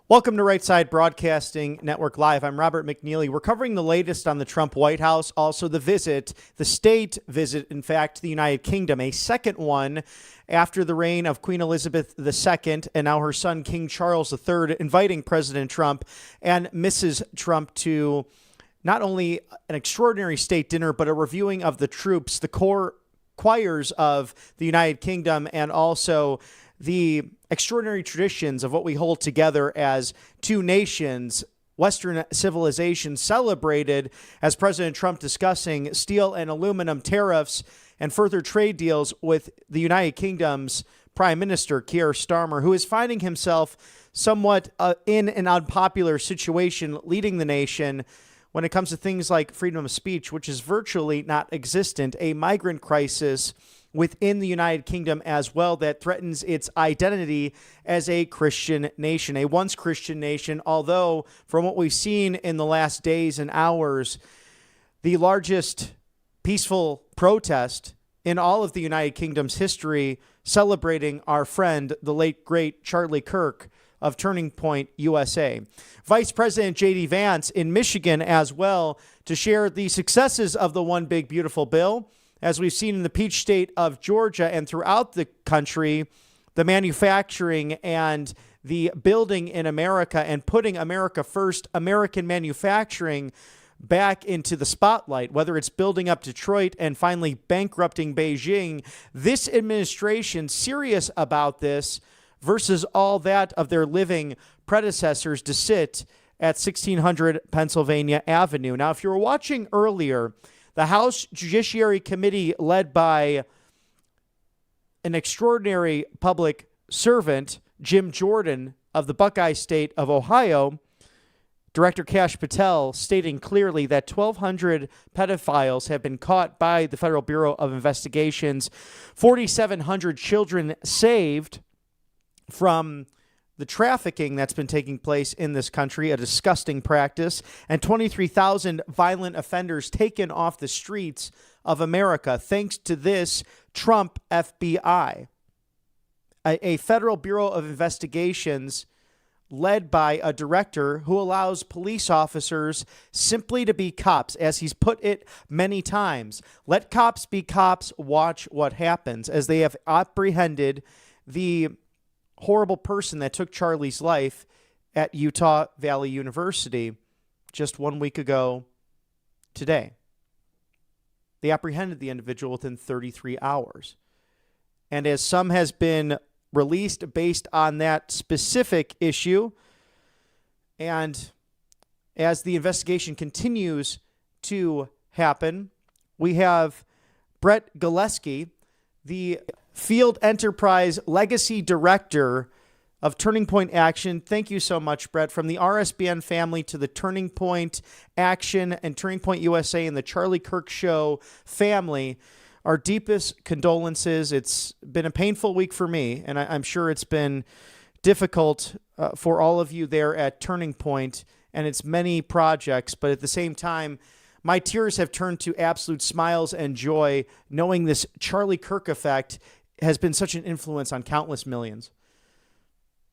Welcome to Right Side Broadcasting Network Live. I'm Robert McNeely. We're covering the latest on the Trump White House, also the state visit, in fact, to the United Kingdom, a second one after the reign of Queen Elizabeth II and now her son, King Charles III, inviting President Trump and Mrs. Trump to not only an extraordinary state dinner, but a reviewing of the troops, the core choirs of the United Kingdom, and also the extraordinary traditions of what we hold together as two nations, Western civilization, celebrated as President Trump discussing steel and aluminum tariffs and further trade deals with the United Kingdom's Prime Minister, Keir Starmer, who is finding himself somewhat in an unpopular situation leading the nation when it comes to things like freedom of speech, which is virtually not existent, a migrant crisis within the United Kingdom as well that threatens its identity as a Christian nation, a once Christian nation, although from what we've seen in the last days and hours, the largest peaceful protest in all of the United Kingdom's history celebrating our friend, the late, great Charlie Kirk of Turning Point USA. Vice President J.D. Vance in Michigan as well to share the successes of the One Big Beautiful Bill. As we've seen in the Peach State of Georgia and throughout the country, the manufacturing and the building in America and putting America first, American manufacturing back into the spotlight, whether it's building up Detroit and finally bankrupting Beijing. This administration serious about this versus all that of their living predecessors to sit at 1600 Pennsylvania Avenue. Now, if you were watching earlier, the House Judiciary Committee, led by an extraordinary public servant, Jim Jordan of the Buckeye State of Ohio, Director Kash Patel stating clearly that 1,200 pedophiles have been caught by the Federal Bureau of Investigations, 4,700 children saved from the trafficking that's been taking place in this country, a disgusting practice, and 23,000 violent offenders taken off the streets of America thanks to this Trump FBI, a Federal Bureau of Investigations led by a director who allows police officers simply to be cops, as he's put it many times. Let cops be cops, watch what happens, as they have apprehended the horrible person that took Charlie's life at Utah Valley University just 1 week ago today. They apprehended the individual within 33 hours. And as some has been released based on that specific issue, and as the investigation continues to happen, we have Brett Gillespie, the Field Enterprise Legacy Director of Turning Point Action. Thank you so much, Brett. From the RSBN family to the Turning Point Action and Turning Point USA and the Charlie Kirk Show family, our deepest condolences. It's been a painful week for me, and I'm sure it's been difficult for all of you there at Turning Point and its many projects, but at the same time, my tears have turned to absolute smiles and joy knowing this Charlie Kirk effect has been such an influence on countless millions.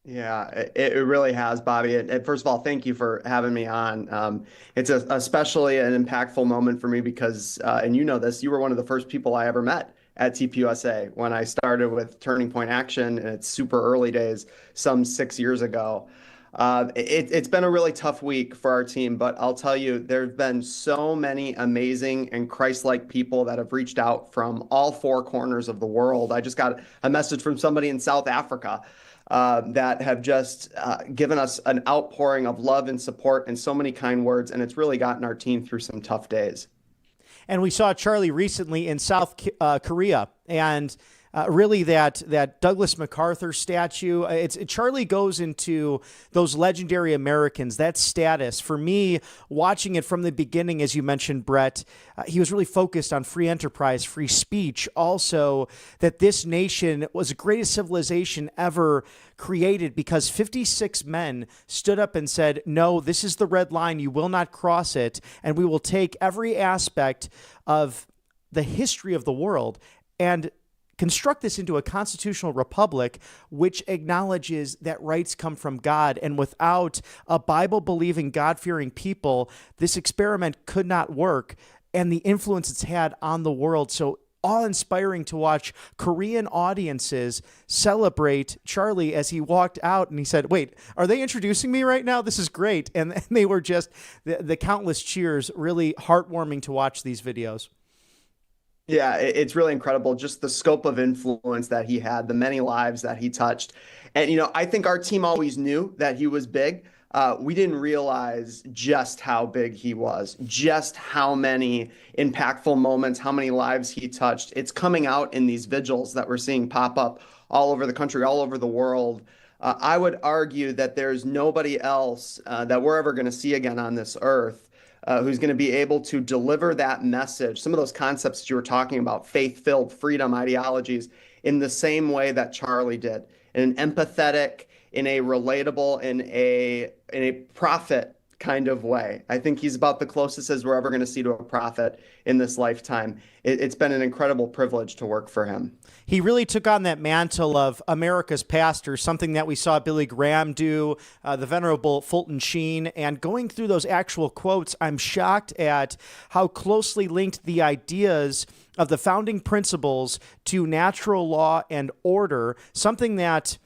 Yeah, it really has, Bobby. And first of all, thank you for having me on. It's especially an impactful moment for me because, and you know this, you were one of the first people I ever met at tvOS when I started with Turning Point Action in its super early days, some 6 years ago. It's been a really tough week for our team, but I'll tell you, there have been so many amazing and Christ-like people that have reached out from all four corners of the world. I just got a message from somebody in South Africa that have just given us an outpouring of love and support and so many kind words, and it's really gotten our team through some tough days. And we saw Charlie recently in South Korea, and really that Douglas MacArthur statue. Charlie goes into those legendary Americans, that status. For me, watching it from the beginning, as you mentioned, Brett, he was really focused on free enterprise, free speech. Also, that this nation was the greatest civilization ever created because 56 men stood up and said, no, this is the red line. You will not cross it. And we will take every aspect of the history of the world and construct this into a constitutional republic which acknowledges that rights come from God. And without a Bible-believing, God-fearing people, this experiment could not work, and the influence it's had on the world. So awe-inspiring to watch Korean audiences celebrate Charlie as he walked out, and he said, wait, are they introducing me right now? This is great. And they were just, the countless cheers, really heartwarming to watch these videos. Yeah, it's really incredible, just the scope of influence that he had, the many lives that he touched. And, I think our team always knew that he was big. We didn't realize just how big he was, just how many impactful moments, how many lives he touched. It's coming out in these vigils that we're seeing pop up all over the country, all over the world. I would argue that there's nobody else that we're ever going to see again on this earth who's going to be able to deliver that message, some of those concepts that you were talking about, faith-filled freedom ideologies, in the same way that Charlie did, in an empathetic, in a relatable, in a prophet kind of way. I think he's about the closest as we're ever going to see to a prophet in this lifetime. It's been an incredible privilege to work for him. He really took on that mantle of America's pastor, something that we saw Billy Graham do, the venerable Fulton Sheen. And going through those actual quotes, I'm shocked at how closely linked the ideas of the founding principles to natural law and order, something that,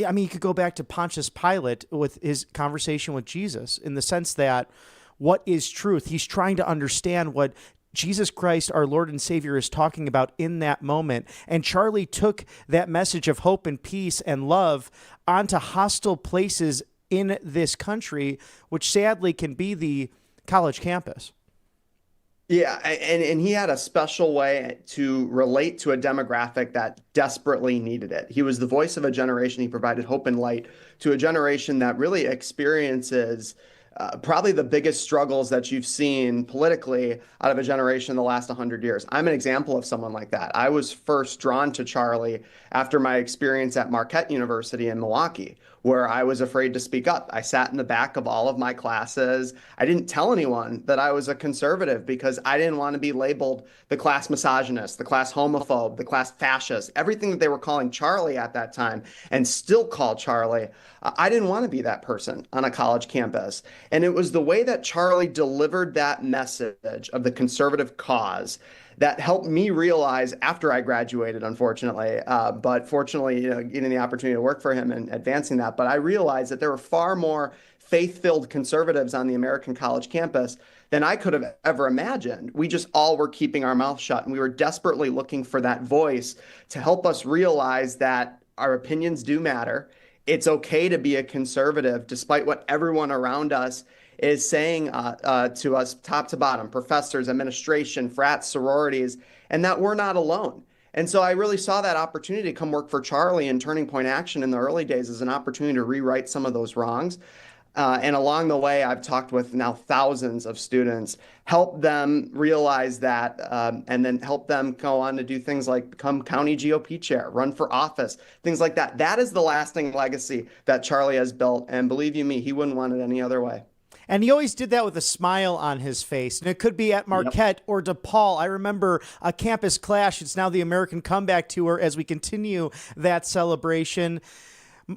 I mean, you could go back to Pontius Pilate with his conversation with Jesus, in the sense that what is truth? He's trying to understand what Jesus Christ, our Lord and Savior, is talking about in that moment. And Charlie took that message of hope and peace and love onto hostile places in this country, which sadly can be the college campus. Yeah, and he had a special way to relate to a demographic that desperately needed it. He was the voice of a generation. He provided hope and light to a generation that really experiences probably the biggest struggles that you've seen politically out of a generation in the last 100 years. I'm an example of someone like that. I was first drawn to Charlie after my experience at Marquette University in Milwaukee, where I was afraid to speak up. I sat in the back of all of my classes. I didn't tell anyone that I was a conservative because I didn't want to be labeled the class misogynist, the class homophobe, the class fascist, everything that they were calling Charlie at that time and still call Charlie. I didn't want to be that person on a college campus. And it was the way that Charlie delivered that message of the conservative cause that helped me realize after I graduated, unfortunately, but fortunately, getting the opportunity to work for him and advancing that. But I realized that there were far more faith-filled conservatives on the American college campus than I could have ever imagined. We just all were keeping our mouth shut, and we were desperately looking for that voice to help us realize that our opinions do matter. It's okay to be a conservative, despite what everyone around us is saying to us, top to bottom, professors, administration, frats, sororities, and that we're not alone. And so I really saw that opportunity to come work for Charlie and Turning Point Action in the early days as an opportunity to rewrite some of those wrongs. And along the way, I've talked with now thousands of students, help them realize that, and then help them go on to do things like become county GOP chair, run for office, things like that. That is the lasting legacy that Charlie has built. And believe you me, he wouldn't want it any other way. And he always did that with a smile on his face. And it could be at Marquette or DePaul. I remember a campus clash. It's now the American Comeback Tour as we continue that celebration.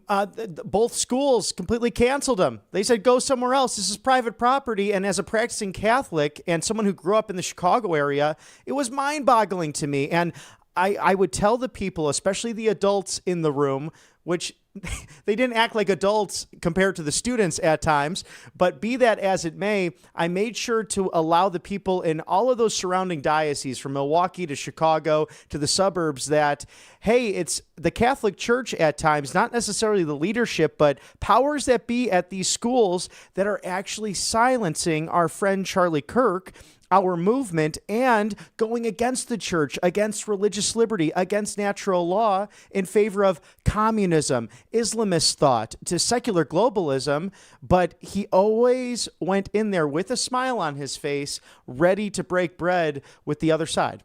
Both schools completely canceled him. They said, go somewhere else. This is private property. And as a practicing Catholic and someone who grew up in the Chicago area, it was mind-boggling to me. And I would tell the people, especially the adults in the room, which they didn't act like adults compared to the students at times, but be that as it may, I made sure to allow the people in all of those surrounding dioceses, from Milwaukee to Chicago to the suburbs, that, hey, it's the Catholic Church at times, not necessarily the leadership, but powers that be at these schools that are actually silencing our friend Charlie Kirk, our movement, and going against the church, against religious liberty, against natural law, in favor of communism, Islamist thought, to secular globalism. But he always went in there with a smile on his face, ready to break bread with the other side.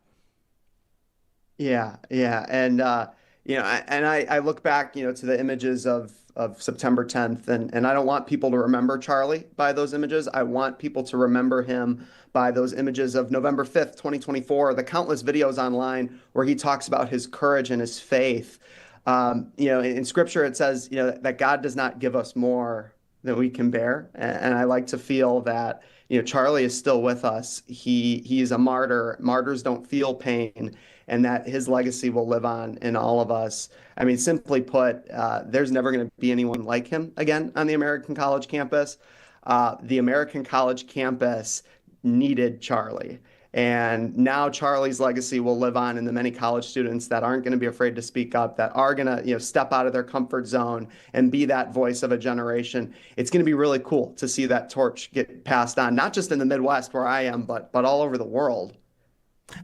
Yeah, yeah. And I look back, to the images of of September 10th. And I don't want people to remember Charlie by those images. I want people to remember him by those images of November 5th, 2024, the countless videos online where he talks about his courage and his faith. In scripture, it says, that God does not give us more than we can bear. And I like to feel that, Charlie is still with us. He is a martyr. Martyrs don't feel pain, and that his legacy will live on in all of us. I mean, simply put, there's never going to be anyone like him again on the American college campus. The American college campus needed Charlie. And now Charlie's legacy will live on in the many college students that aren't going to be afraid to speak up, that are going to, step out of their comfort zone and be that voice of a generation. It's going to be really cool to see that torch get passed on, not just in the Midwest where I am, but all over the world.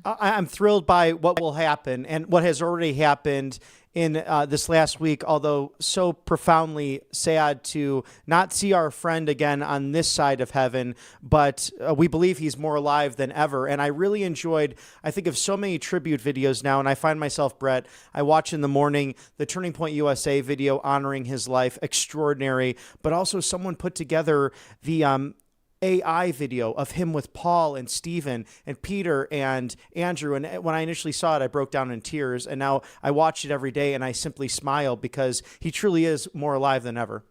I'm thrilled by what will happen and what has already happened in this last week, although so profoundly sad to not see our friend again on this side of heaven, but we believe he's more alive than ever. And I really enjoyed, I think of so many tribute videos now, and I find myself, Brett, I watch in the morning the Turning Point USA video honoring his life, extraordinary, but also someone put together the AI video of him with Paul and Stephen and Peter and Andrew. And when I initially saw it, I broke down in tears. And now I watch it every day and I simply smile because he truly is more alive than ever.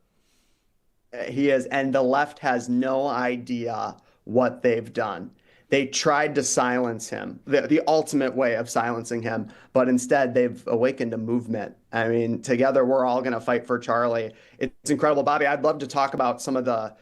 He is. And the left has no idea what they've done. They tried to silence him, the ultimate way of silencing him, but instead they've awakened a movement. I mean, together we're all going to fight for Charlie. It's incredible. Bobby, I'd love to talk about some of the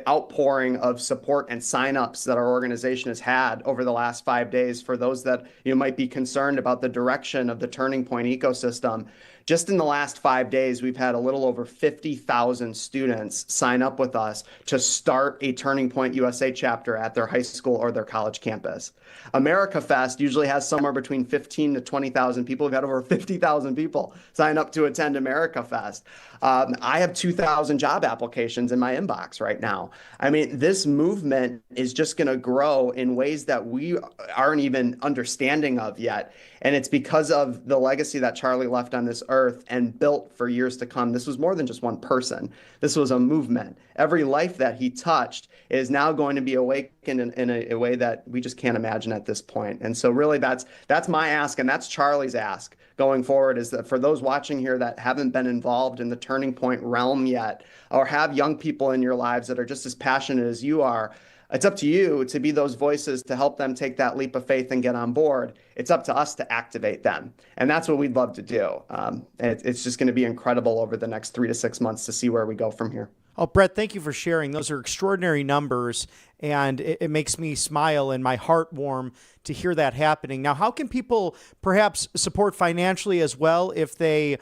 outpouring of support and signups that our organization has had over the last 5 days for those that might be concerned about the direction of the Turning Point ecosystem. Just in the last 5 days, we've had a little over 50,000 students sign up with us to start a Turning Point USA chapter at their high school or their college campus. America Fest usually has somewhere between 15 to 20,000 people. We've had over 50,000 people sign up to attend America Fest. I have 2,000 job applications in my inbox right now. I mean, this movement is just going to grow in ways that we aren't even understanding of yet. And it's because of the legacy that Charlie left on this earth and built for years to come. This was more than just one person. This was a movement. Every life that he touched is now going to be awakened in a way that we just can't imagine at this point. And so really that's my ask, and that's Charlie's ask going forward, is that for those watching here that haven't been involved in the Turning Point realm yet, or have young people in your lives that are just as passionate as you are, it's up to you to be those voices to help them take that leap of faith and get on board. It's up to us to activate them. And that's what we'd love to do. It's just going to be incredible over the next 3 to 6 months to see where we go from here. Oh, Brett, thank you for sharing. Those are extraordinary numbers, and it makes me smile and my heart warm to hear that happening. Now, how can people perhaps support financially as well if they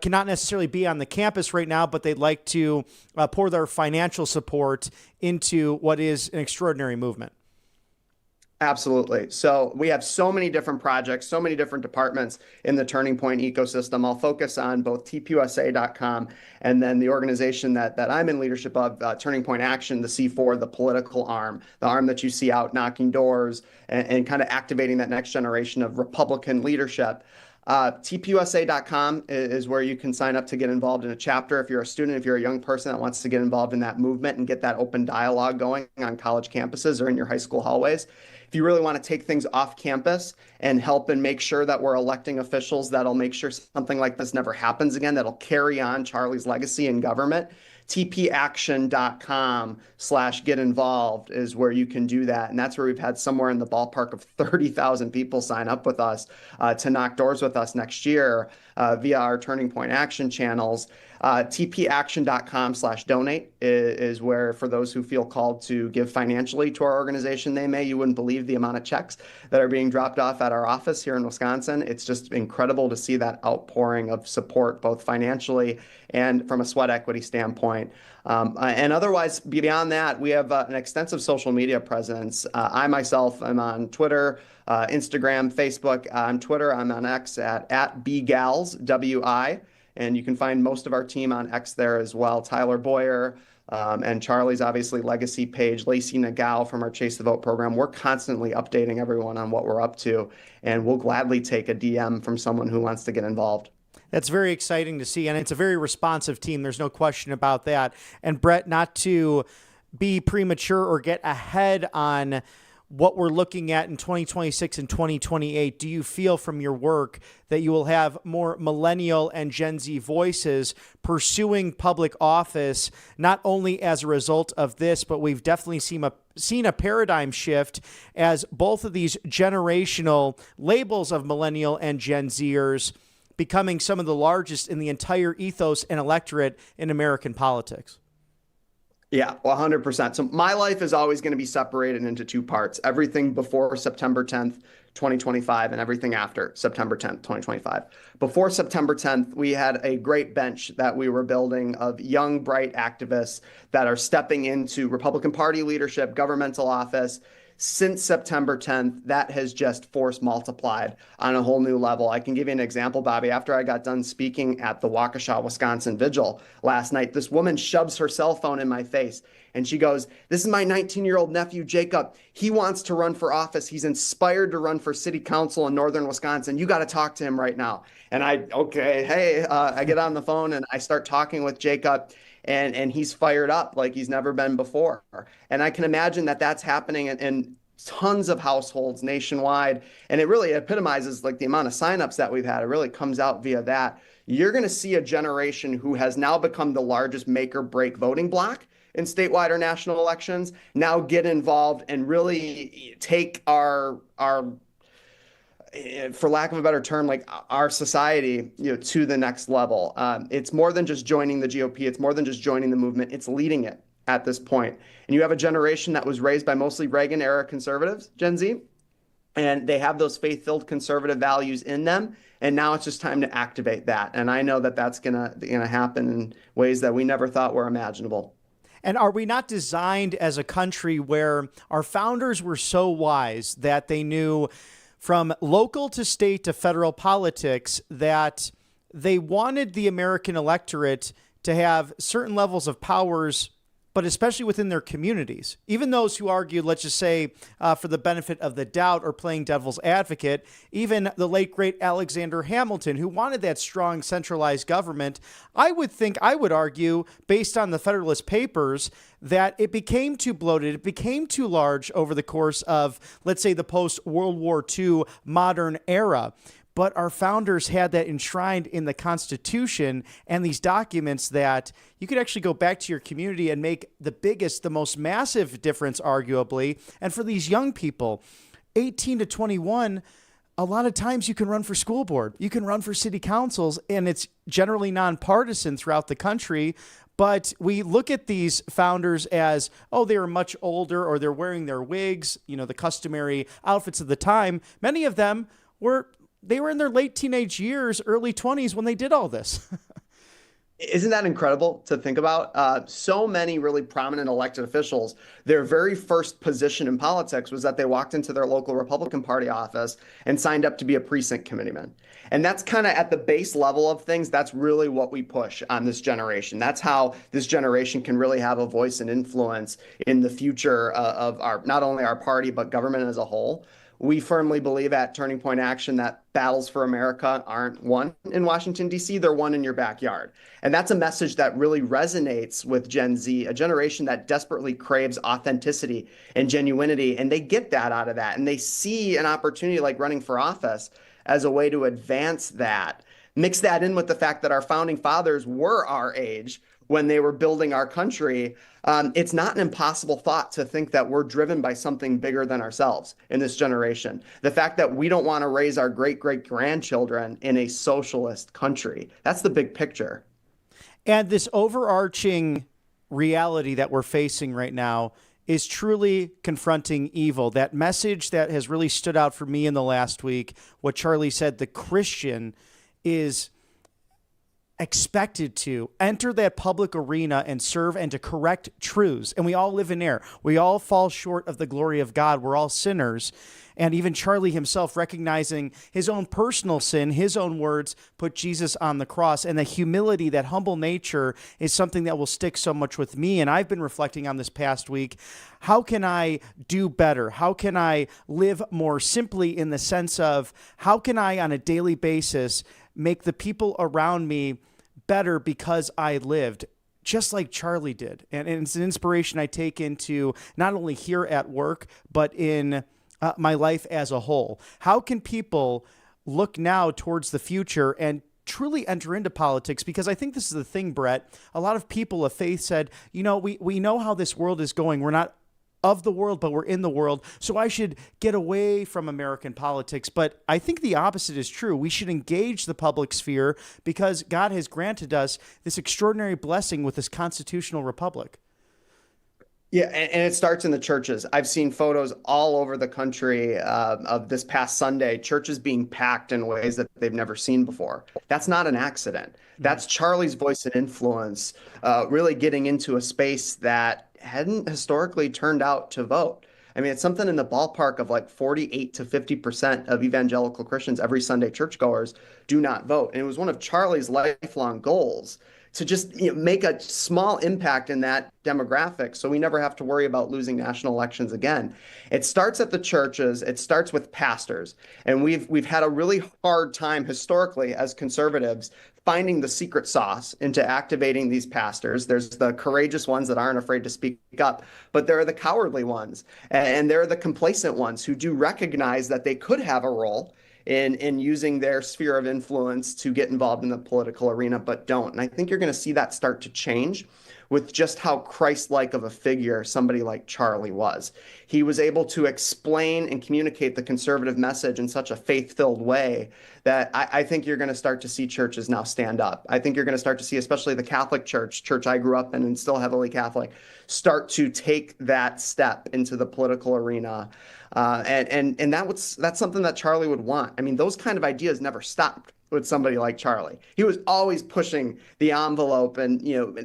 cannot necessarily be on the campus right now, but they'd like to pour their financial support into what is an extraordinary movement? Absolutely. So we have so many different projects, so many different departments in the Turning Point ecosystem. I'll focus on both tvOS.com and then the organization that I'm in leadership of, Turning Point Action, the C4, the political arm, the arm that you see out knocking doors and kind of activating that next generation of Republican leadership. TPUSA.com is where you can sign up to get involved in a chapter. If you're a student, if you're a young person that wants to get involved in that movement and get that open dialogue going on college campuses or in your high school hallways. If you really want to take things off campus and help and make sure that we're electing officials that'll make sure something like this never happens again, that'll carry on Charlie's legacy in government, tpaction.com/get involved is where you can do that. And that's where we've had somewhere in the ballpark of 30,000 people sign up with us to knock doors with us next year via our Turning Point Action channels. tpaction.com/donate is where, for those who feel called to give financially to our organization, they may. You wouldn't believe the amount of checks that are being dropped off at our office here in Wisconsin. It's just incredible to see that outpouring of support, both financially and from a sweat equity standpoint. And otherwise, beyond that, we have an extensive social media presence. I myself am on Twitter, Instagram, Facebook. On Twitter, I'm on X at @bgals, WI. And you can find most of our team on X there as well. Tyler Boyer and Charlie's obviously legacy page, Lacey Nagao from our Chase the Vote program. We're constantly updating everyone on what we're up to, and we'll gladly take a DM from someone who wants to get involved. That's very exciting to see, and it's a very responsive team. There's no question about that. And Brett, not to be premature or get ahead on what we're looking at in 2026 and 2028, do you feel from your work that you will have more millennial and Gen Z voices pursuing public office, not only as a result of this, but we've definitely seen a paradigm shift as both of these generational labels of millennial and Gen Zers becoming some of the largest in the entire ethos and electorate in American politics? Yeah, 100%. So my life is always going to be separated into two parts: everything before September 10th, 2025, and everything after September 10th, 2025. Before September 10th, we had a great bench that we were building of young, bright activists that are stepping into Republican Party leadership, governmental office. Since September 10th, that has just force multiplied on a whole new level. I can give you an example, Bobby. After I got done speaking at the Waukesha, Wisconsin vigil last night, this woman shoves her cell phone in my face and she goes, "This is my 19-year-old nephew, Jacob. He wants to run for office. He's inspired to run for city council in northern Wisconsin. You got to talk to him right now." And I get on the phone and I start talking with Jacob. And he's fired up like he's never been before. And I can imagine that that's happening in tons of households nationwide. And it really epitomizes like the amount of signups that we've had. It really comes out via that. You're going to see a generation who has now become the largest make or break voting bloc in statewide or national elections now get involved and really take our for lack of a better term, like our society, to the next level. It's more than just joining the GOP. It's more than just joining the movement. It's leading it at this point. And you have a generation that was raised by mostly Reagan era conservatives, Gen Z, and they have those faith-filled conservative values in them. And now it's just time to activate that. And I know that that's gonna happen in ways that we never thought were imaginable. And are we not designed as a country where our founders were so wise that they knew from local to state to federal politics that they wanted the American electorate to have certain levels of powers, but especially within their communities? Even those who argued, let's just say, for the benefit of the doubt or playing devil's advocate, even the late, great Alexander Hamilton, who wanted that strong centralized government, I would argue, based on the Federalist Papers, that it became too bloated, it became too large over the course of, let's say, the post-World War II modern era. But our founders had that enshrined in the Constitution and these documents that you could actually go back to your community and make the biggest, the most massive difference, arguably. And for these young people, 18 to 21, a lot of times you can run for school board, you can run for city councils, and it's generally nonpartisan throughout the country. But we look at these founders as, oh, they were much older, or they're wearing their wigs, the customary outfits of the time. Many of them were in their late teenage years, early 20s when they did all this. Isn't that incredible to think about? So many really prominent elected officials, their very first position in politics was that they walked into their local Republican Party office and signed up to be a precinct committeeman. And that's kind of at the base level of things. That's really what we push on this generation. That's how this generation can really have a voice and influence in the future of not only our party, but government as a whole. We firmly believe at Turning Point Action that battles for America aren't won in Washington, D.C., they're won in your backyard. And that's a message that really resonates with Gen Z, a generation that desperately craves authenticity and genuinity. And they get that out of that. And they see an opportunity like running for office as a way to advance that. Mix that in with the fact that our founding fathers were our age when they were building our country. It's not an impossible thought to think that we're driven by something bigger than ourselves in this generation. The fact that we don't want to raise our great-great-grandchildren in a socialist country. That's the big picture. And this overarching reality that we're facing right now is truly confronting evil. That message that has really stood out for me in the last week, what Charlie said, the Christian is expected to enter that public arena and serve and to correct truths. And we all live in error. We all fall short of the glory of God. We're all sinners. And even Charlie himself recognizing his own personal sin, his own words, put Jesus on the cross. And the humility, that humble nature is something that will stick so much with me. And I've been reflecting on this past week. How can I do better? How can I live more simply in the sense of how can I on a daily basis make the people around me better because I lived just like Charlie did. And it's an inspiration I take into not only here at work, but in my life as a whole. How can people look now towards the future and truly enter into politics? Because I think this is the thing, Brett. A lot of people of faith said, we know how this world is going. We're not of the world, but we're in the world. So I should get away from American politics. But I think the opposite is true. We should engage the public sphere because God has granted us this extraordinary blessing with this constitutional republic. Yeah, and it starts in the churches. I've seen photos all over the country of this past Sunday, churches being packed in ways that they've never seen before. That's not an accident. That's Charlie's voice and influence really getting into a space that hadn't historically turned out to vote. I mean, it's something in the ballpark of like 48 to 50% of evangelical Christians, every Sunday churchgoers, do not vote. And it was one of Charlie's lifelong goals to just make a small impact in that demographic so we never have to worry about losing national elections again. It starts at the churches, it starts with pastors. And we've had a really hard time historically as conservatives finding the secret sauce into activating these pastors. There's the courageous ones that aren't afraid to speak up, but there are the cowardly ones, and there are the complacent ones who do recognize that they could have a role in using their sphere of influence to get involved in the political arena, but don't. And I think you're going to see that start to change with just how Christ-like of a figure somebody like Charlie was. He was able to explain and communicate the conservative message in such a faith-filled way that I think you're going to start to see churches now stand up. I think you're going to start to see, especially the Catholic church I grew up in and still heavily Catholic, start to take that step into the political arena. And that's something that Charlie would want. I mean, those kind of ideas never stopped with somebody like Charlie. He was always pushing the envelope and,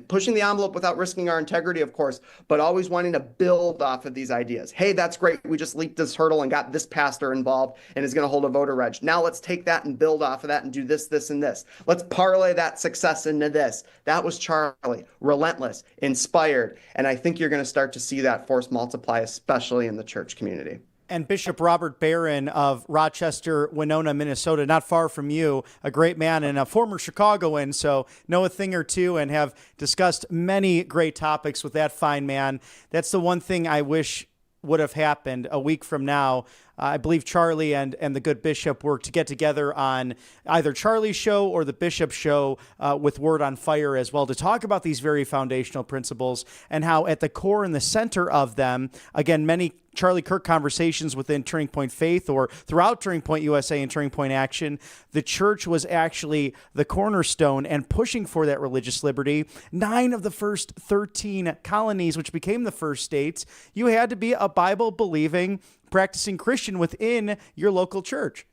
pushing the envelope without risking our integrity, of course, but always wanting to build off of these ideas. Hey, that's great. We just leaped this hurdle and got this pastor involved and is going to hold a voter reg. Now let's take that and build off of that and do this, this, and this. Let's parlay that success into this. That was Charlie. Relentless, inspired. And I think you're going to start to see that force multiply, especially in the church community. And Bishop Robert Barron of Rochester, Winona, Minnesota, not far from you, a great man and a former Chicagoan, so know a thing or two and have discussed many great topics with that fine man. That's the one thing I wish would have happened a week from now. I believe Charlie and the good bishop were to get together on either Charlie's show or the bishop's show with Word on Fire as well to talk about these very foundational principles and how at the core and the center of them, again, many Charlie Kirk conversations within Turning Point Faith or throughout Turning Point USA and Turning Point Action, the church was actually the cornerstone and pushing for that religious liberty. 9 of the first 13 colonies, which became the first states, you had to be a Bible-believing, practicing Christian within your local church.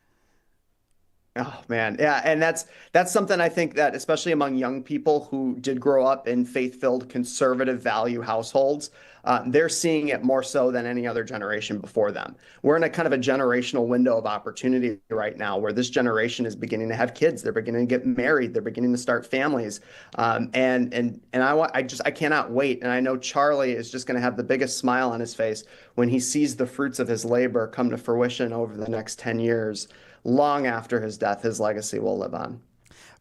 Oh man, yeah, and that's something I think that especially among young people who did grow up in faith-filled conservative value households, they're seeing it more so than any other generation before them. We're in a kind of a generational window of opportunity right now where this generation is beginning to have kids, they're beginning to get married, they're beginning to start families, and I cannot wait. And I know Charlie is just going to have the biggest smile on his face when he sees the fruits of his labor come to fruition over the next 10 years. Long after his death, his legacy will live on.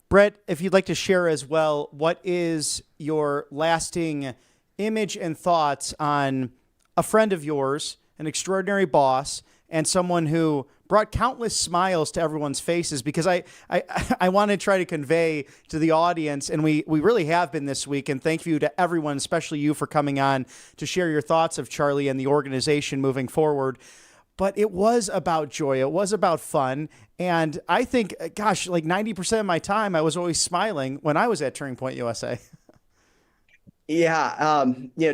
Brett, if you'd like to share as well, what is your lasting image and thoughts on a friend of yours, an extraordinary boss, and someone who brought countless smiles to everyone's faces? Because I want to try to convey to the audience, and we really have been this week, and thank you to everyone, especially you, for coming on to share your thoughts of Charlie and the organization moving forward. But it was about joy. It was about fun. And I think, gosh, like 90% of my time, I was always smiling when I was at Turning Point USA. Yeah,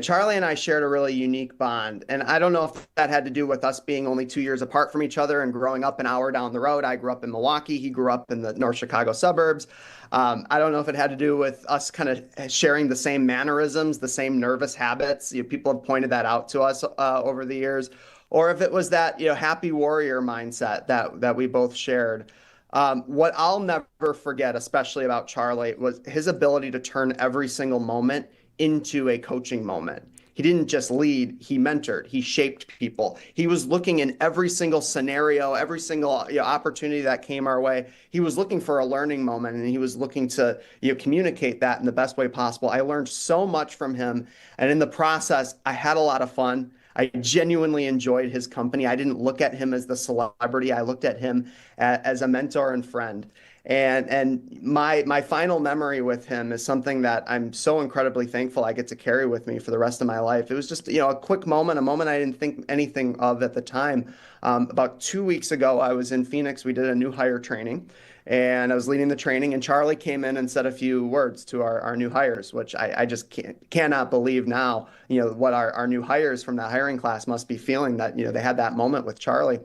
Charlie and I shared a really unique bond. And I don't know if that had to do with us being only 2 years apart from each other and growing up an hour down the road. I grew up in Milwaukee. He grew up in the North Chicago suburbs. I don't know if it had to do with us kind of sharing the same mannerisms, the same nervous habits. People have pointed that out to us over the years. Or if it was that, happy warrior mindset that we both shared. What I'll never forget, especially about Charlie, was his ability to turn every single moment into a coaching moment. he didn't just lead, he mentored, he shaped people. He was looking in every single scenario, every single opportunity that came our way. He was looking for a learning moment, and he was looking to communicate that in the best way possible. I learned so much from him, and in the process, I had a lot of fun. I genuinely enjoyed his company. I didn't look at him as the celebrity. I looked at him as a mentor and friend. And my final memory with him is something that I'm so incredibly thankful I get to carry with me for the rest of my life. It was just, a quick moment, a moment I didn't think anything of at the time. About 2 weeks ago, I was in Phoenix. We did a new hire training, and I was leading the training, and Charlie came in and said a few words to our new hires, which I just cannot believe now, what our new hires from that hiring class must be feeling, that, they had that moment with Charlie.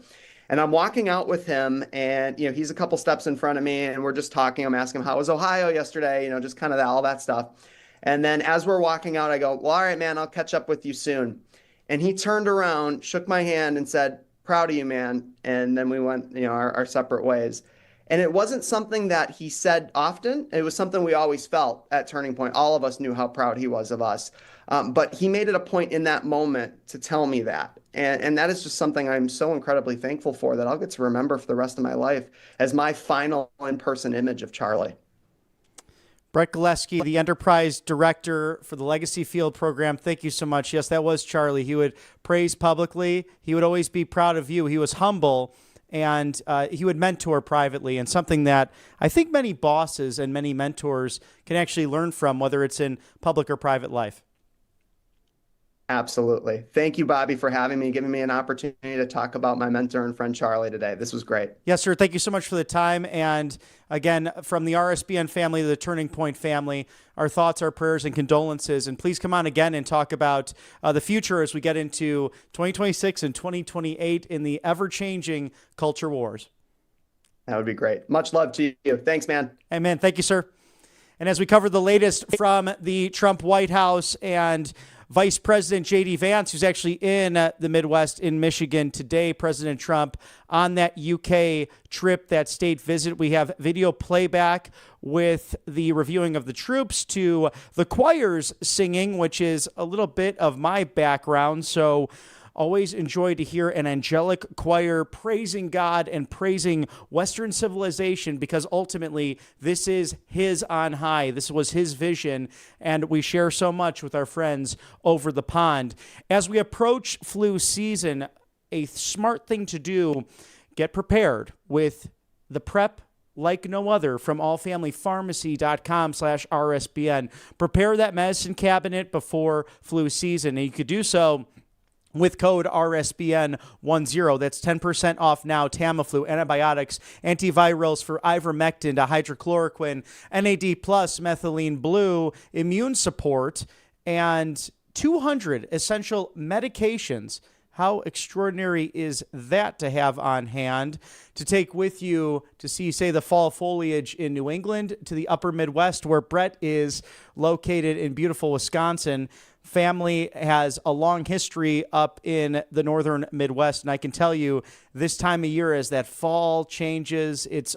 And I'm walking out with him, and he's a couple steps in front of me, and we're just talking. I'm asking him, how was Ohio yesterday? Just kind of all that stuff. And then as we're walking out, I go, well, all right, man, I'll catch up with you soon. And he turned around, shook my hand, and said, proud of you, man. And then we went, our separate ways. And it wasn't something that he said often. It was something we always felt at Turning Point. All of us knew how proud he was of us. But he made it a point in that moment to tell me that. And that is just something I'm so incredibly thankful for, that I'll get to remember for the rest of my life as my final in-person image of Charlie. Brett Gillespie, the Enterprise Director for the Legacy Field Program, thank you so much. Yes, that was Charlie. He would praise publicly. He would always be proud of you. He was humble, and he would mentor privately, and something that I think many bosses and many mentors can actually learn from, whether it's in public or private life. Absolutely. Thank you, Bobby, for having me, giving me an opportunity to talk about my mentor and friend Charlie today. This was great. Yes, sir. Thank you so much for the time. And again, from the RSBN family to the Turning Point family, our thoughts, our prayers, and condolences. And please come on again and talk about the future as we get into 2026 and 2028 in the ever-changing culture wars. That would be great. Much love to you. Thanks, man. Amen. Thank you, sir. And as we cover the latest from the Trump White House and Vice President J.D. Vance, who's actually in the Midwest in Michigan today, President Trump on that UK trip, that state visit. We have video playback with the reviewing of the troops to the choirs singing, which is a little bit of my background. So always enjoy to hear an angelic choir praising God and praising Western civilization, because ultimately this is his on high. This was his vision, and we share so much with our friends over the pond. As we approach flu season, a smart thing to do, get prepared with the prep like no other from allfamilypharmacy.com/RSBN. Prepare that medicine cabinet before flu season, and you could do so with code RSBN10. That's 10% off now. Tamiflu, antibiotics, antivirals for ivermectin, hydrochloroquine, NAD+, methylene blue, immune support, and 200 essential medications. How extraordinary is that to have on hand, to take with you to see, say, the fall foliage in New England, to the upper Midwest, where Brett is located in beautiful Wisconsin. Family has a long history up in the northern Midwest, and I can tell you this time of year, as that fall changes, it's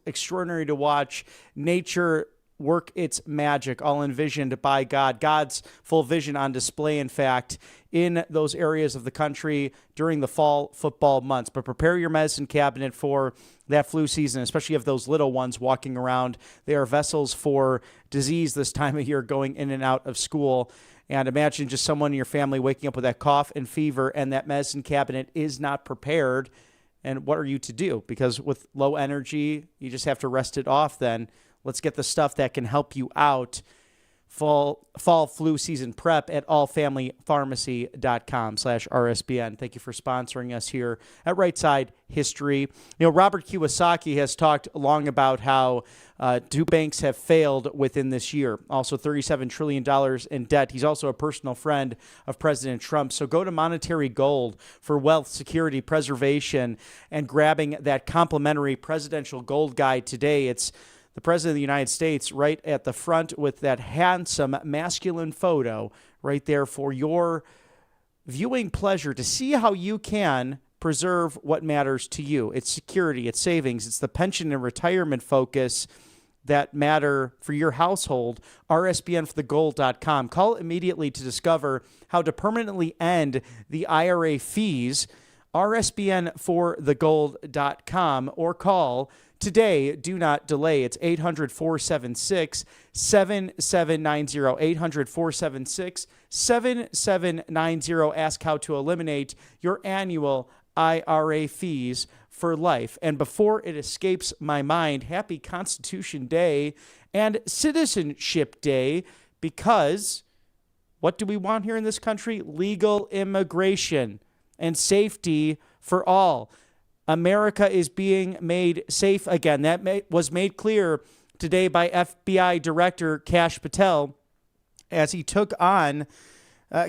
extraordinary to watch nature work its magic, all envisioned by God. God's full vision on display, in fact, in those areas of the country during the fall football months. But prepare your medicine cabinet for that flu season, especially of those little ones walking around. They are vessels for disease this time of year, going in and out of school. And imagine just someone in your family waking up with that cough and fever, and that medicine cabinet is not prepared. And what are you to do? Because with low energy, you just have to rest it off then. Let's get the stuff that can help you out. Fall flu season prep at allfamilypharmacy.com/RSBN. Thank you for sponsoring us here at Right Side History. Robert Kiyosaki has talked long about how two banks have failed within this year. Also $37 trillion in debt. He's also a personal friend of President Trump. So go to Monetary Gold for wealth, security, preservation, and grabbing that complimentary presidential gold guide today. It's the President of the United States right at the front with that handsome masculine photo right there for your viewing pleasure, to see how you can preserve what matters to you. It's security, it's savings, it's the pension and retirement focus. that matter for your household, rsbnforthegold.com. Call immediately to discover how to permanently end the IRA fees, rsbnforthegold.com, or call today. Do not delay. It's 800-476-7790, 800-476-7790. Ask how to eliminate your annual IRA fees for life. And before it escapes my mind, happy Constitution Day and Citizenship Day, because what do we want here in this country? Legal immigration and safety for all. America is being made safe again. That was made clear today by FBI Director Kash Patel as he took on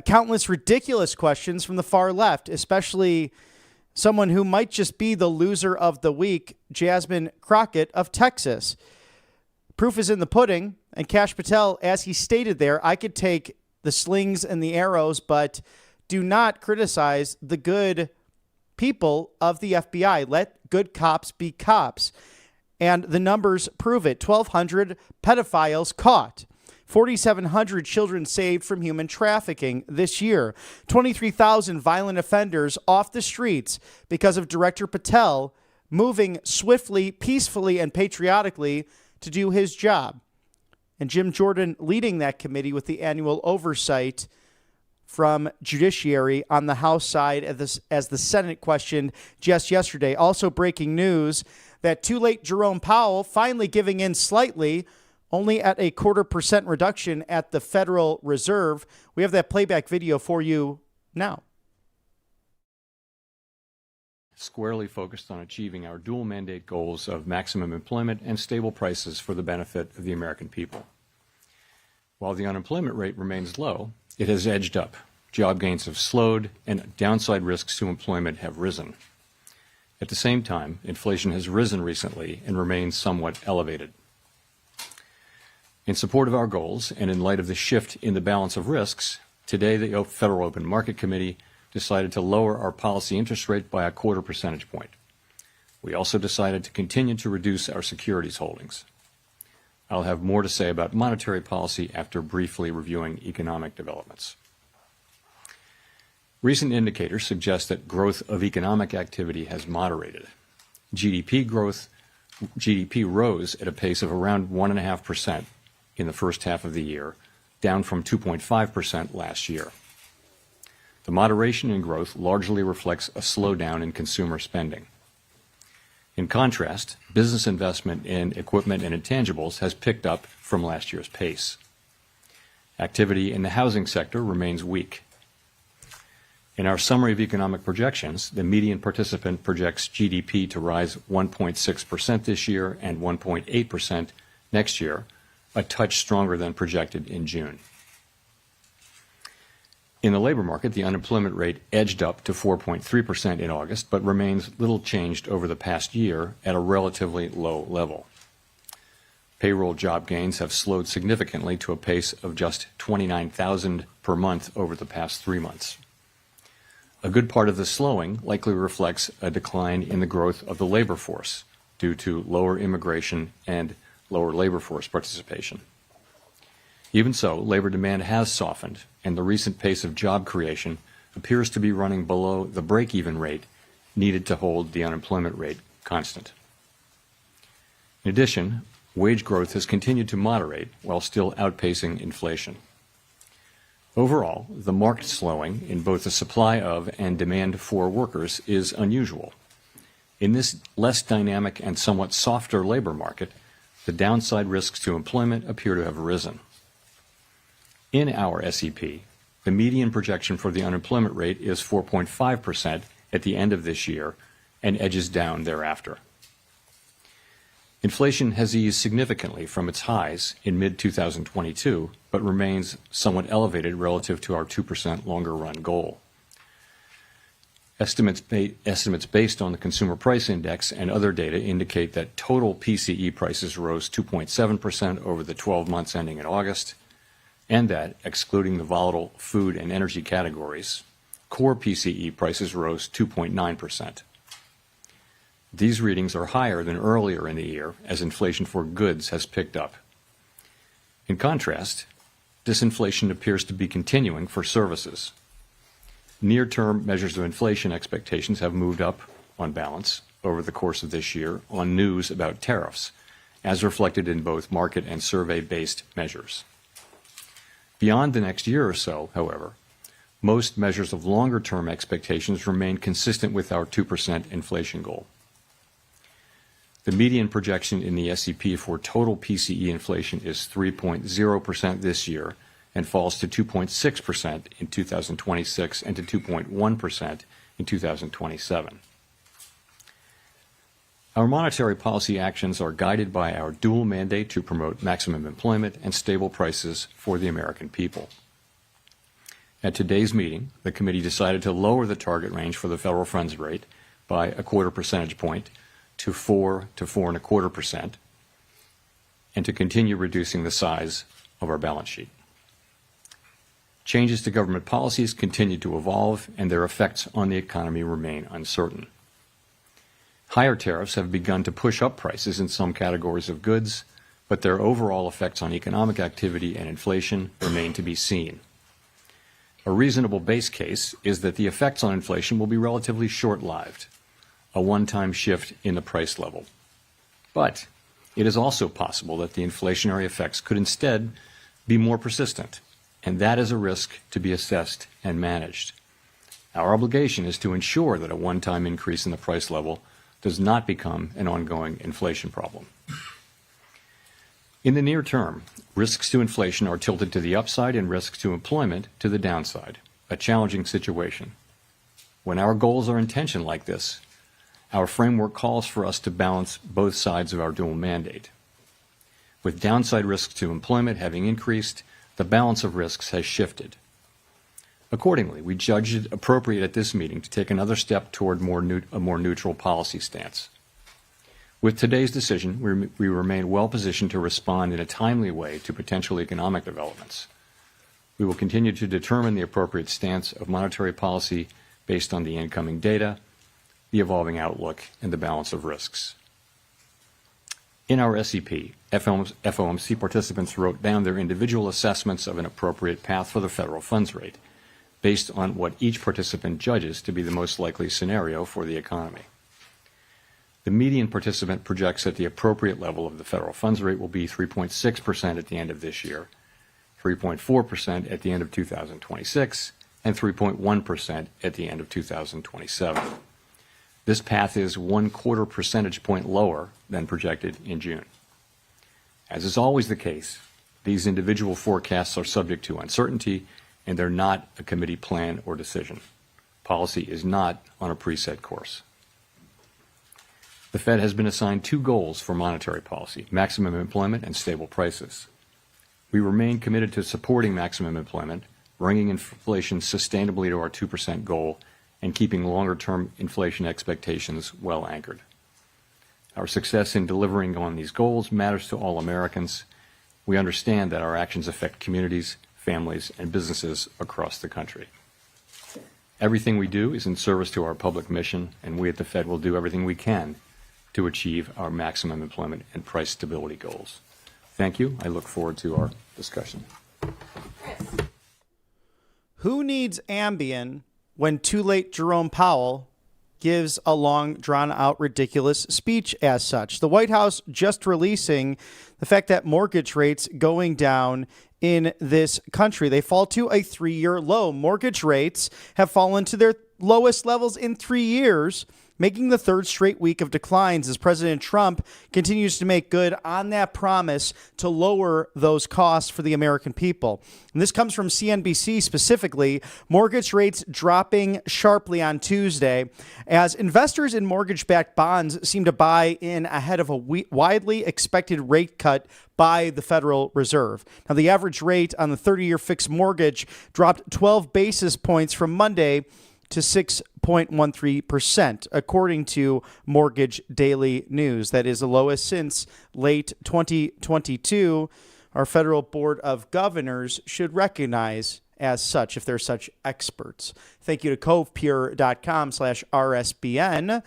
countless ridiculous questions from the far left, especially someone who might just be the loser of the week, Jasmine Crockett of Texas. Proof is in the pudding, and Kash Patel, as he stated there, I could take the slings and the arrows, but do not criticize the good people of the FBI. Let good cops be cops. And the numbers prove it. 1,200 pedophiles caught. 4,700 children saved from human trafficking this year. 23,000 violent offenders off the streets because of Director Patel moving swiftly, peacefully, and patriotically to do his job. And Jim Jordan leading that committee with the annual oversight from Judiciary on the House side as the Senate questioned just yesterday. Also breaking news that too late Jerome Powell finally giving in slightly, only at a 0.25% reduction at the Federal Reserve. We have that playback video for you now. Squarely focused on achieving our dual mandate goals of maximum employment and stable prices for the benefit of the American people. While the unemployment rate remains low, it has edged up. Job gains have slowed and downside risks to employment have risen. At the same time, inflation has risen recently and remains somewhat elevated. In support of our goals and in light of the shift in the balance of risks, today the Federal Open Market Committee decided to lower our policy interest rate by a 0.25 percentage point. We also decided to continue to reduce our securities holdings. I'll have more to say about monetary policy after briefly reviewing economic developments. Recent indicators suggest that growth of economic activity has moderated. GDP rose at a pace of around 1.5% in the first half of the year, down from 2.5% last year. The moderation in growth largely reflects a slowdown in consumer spending. In contrast, business investment in equipment and intangibles has picked up from last year's pace. Activity in the housing sector remains weak. In our summary of economic projections, the median participant projects GDP to rise 1.6% this year and 1.8% next year, a touch stronger than projected in June. In the labor market, the unemployment rate edged up to 4.3% in August, but remains little changed over the past year at a relatively low level. Payroll job gains have slowed significantly to a pace of just 29,000 per month over the past 3 months. A good part of the slowing likely reflects a decline in the growth of the labor force due to lower immigration and lower labor force participation. Even so, labor demand has softened, and the recent pace of job creation appears to be running below the break-even rate needed to hold the unemployment rate constant. In addition, wage growth has continued to moderate while still outpacing inflation. Overall, the marked slowing in both the supply of and demand for workers is unusual. In this less dynamic and somewhat softer labor market, the downside risks to employment appear to have risen. In our SEP, the median projection for the unemployment rate is 4.5% at the end of this year and edges down thereafter. Inflation has eased significantly from its highs in mid-2022, but remains somewhat elevated relative to our 2% longer-run goal. Estimates based on the Consumer Price Index and other data indicate that total PCE prices rose 2.7% over the 12 months ending in August, and that, excluding the volatile food and energy categories, core PCE prices rose 2.9%. These readings are higher than earlier in the year as inflation for goods has picked up. In contrast, disinflation appears to be continuing for services. Near-term measures of inflation expectations have moved up, on balance, over the course of this year on news about tariffs, as reflected in both market and survey-based measures. Beyond the next year or so, however, most measures of longer-term expectations remain consistent with our 2% inflation goal. The median projection in the SEP for total PCE inflation is 3.0% this year and falls to 2.6% in 2026 and to 2.1% in 2027. Our monetary policy actions are guided by our dual mandate to promote maximum employment and stable prices for the American people. At today's meeting, the committee decided to lower the target range for the federal funds rate by a quarter percentage point to 4 to 4.25%, and to continue reducing the size of our balance sheet. Changes to government policies continue to evolve, and their effects on the economy remain uncertain. Higher tariffs have begun to push up prices in some categories of goods, but their overall effects on economic activity and inflation remain to be seen. A reasonable base case is that the effects on inflation will be relatively short-lived, a one-time shift in the price level. But it is also possible that the inflationary effects could instead be more persistent, and that is a risk to be assessed and managed. Our obligation is to ensure that a one-time increase in the price level does not become an ongoing inflation problem. In the near term, risks to inflation are tilted to the upside and risks to employment to the downside, a challenging situation. When our goals are in tension like this, our framework calls for us to balance both sides of our dual mandate. With downside risks to employment having increased, the balance of risks has shifted. Accordingly, we judged it appropriate at this meeting to take another step toward a more neutral policy stance. With today's decision, we remain well positioned to respond in a timely way to potential economic developments. We will continue to determine the appropriate stance of monetary policy based on the incoming data, the evolving outlook, and the balance of risks. In our SEP, FOMC participants wrote down their individual assessments of an appropriate path for the federal funds rate, based on what each participant judges to be the most likely scenario for the economy. The median participant projects that the appropriate level of the federal funds rate will be 3.6% at the end of this year, 3.4% at the end of 2026, and 3.1% at the end of 2027. This path is 1/4 percentage point lower than projected in June. As is always the case, these individual forecasts are subject to uncertainty, and they're not a committee plan or decision. Policy is not on a preset course. The Fed has been assigned two goals for monetary policy: maximum employment and stable prices. We remain committed to supporting maximum employment, bringing inflation sustainably to our 2% goal, and keeping longer-term inflation expectations well anchored. Our success in delivering on these goals matters to all Americans. We understand that our actions affect communities, families, and businesses across the country. Everything we do is in service to our public mission, and we at the Fed will do everything we can to achieve our maximum employment and price stability goals. Thank you. I look forward to our discussion. Who needs Ambien when too late Jerome Powell gives a long, drawn-out, ridiculous speech as such? The White House just releasing the fact that mortgage rates going down in this country. They fall to a 3-year low. Mortgage rates have fallen to their lowest levels in 3 years, making the third straight week of declines as President Trump continues to make good on that promise to lower those costs for the American people. And this comes from CNBC specifically. Mortgage rates dropping sharply on Tuesday as investors in mortgage-backed bonds seem to buy in ahead of a widely expected rate cut by the Federal Reserve. Now, the average rate on the 30-year fixed mortgage dropped 12 basis points from Monday to 6.13%, according to Mortgage Daily News. That is the lowest since late 2022. Our Federal Board of Governors should recognize as such if they're such experts. Thank you to covepure.com/RSBN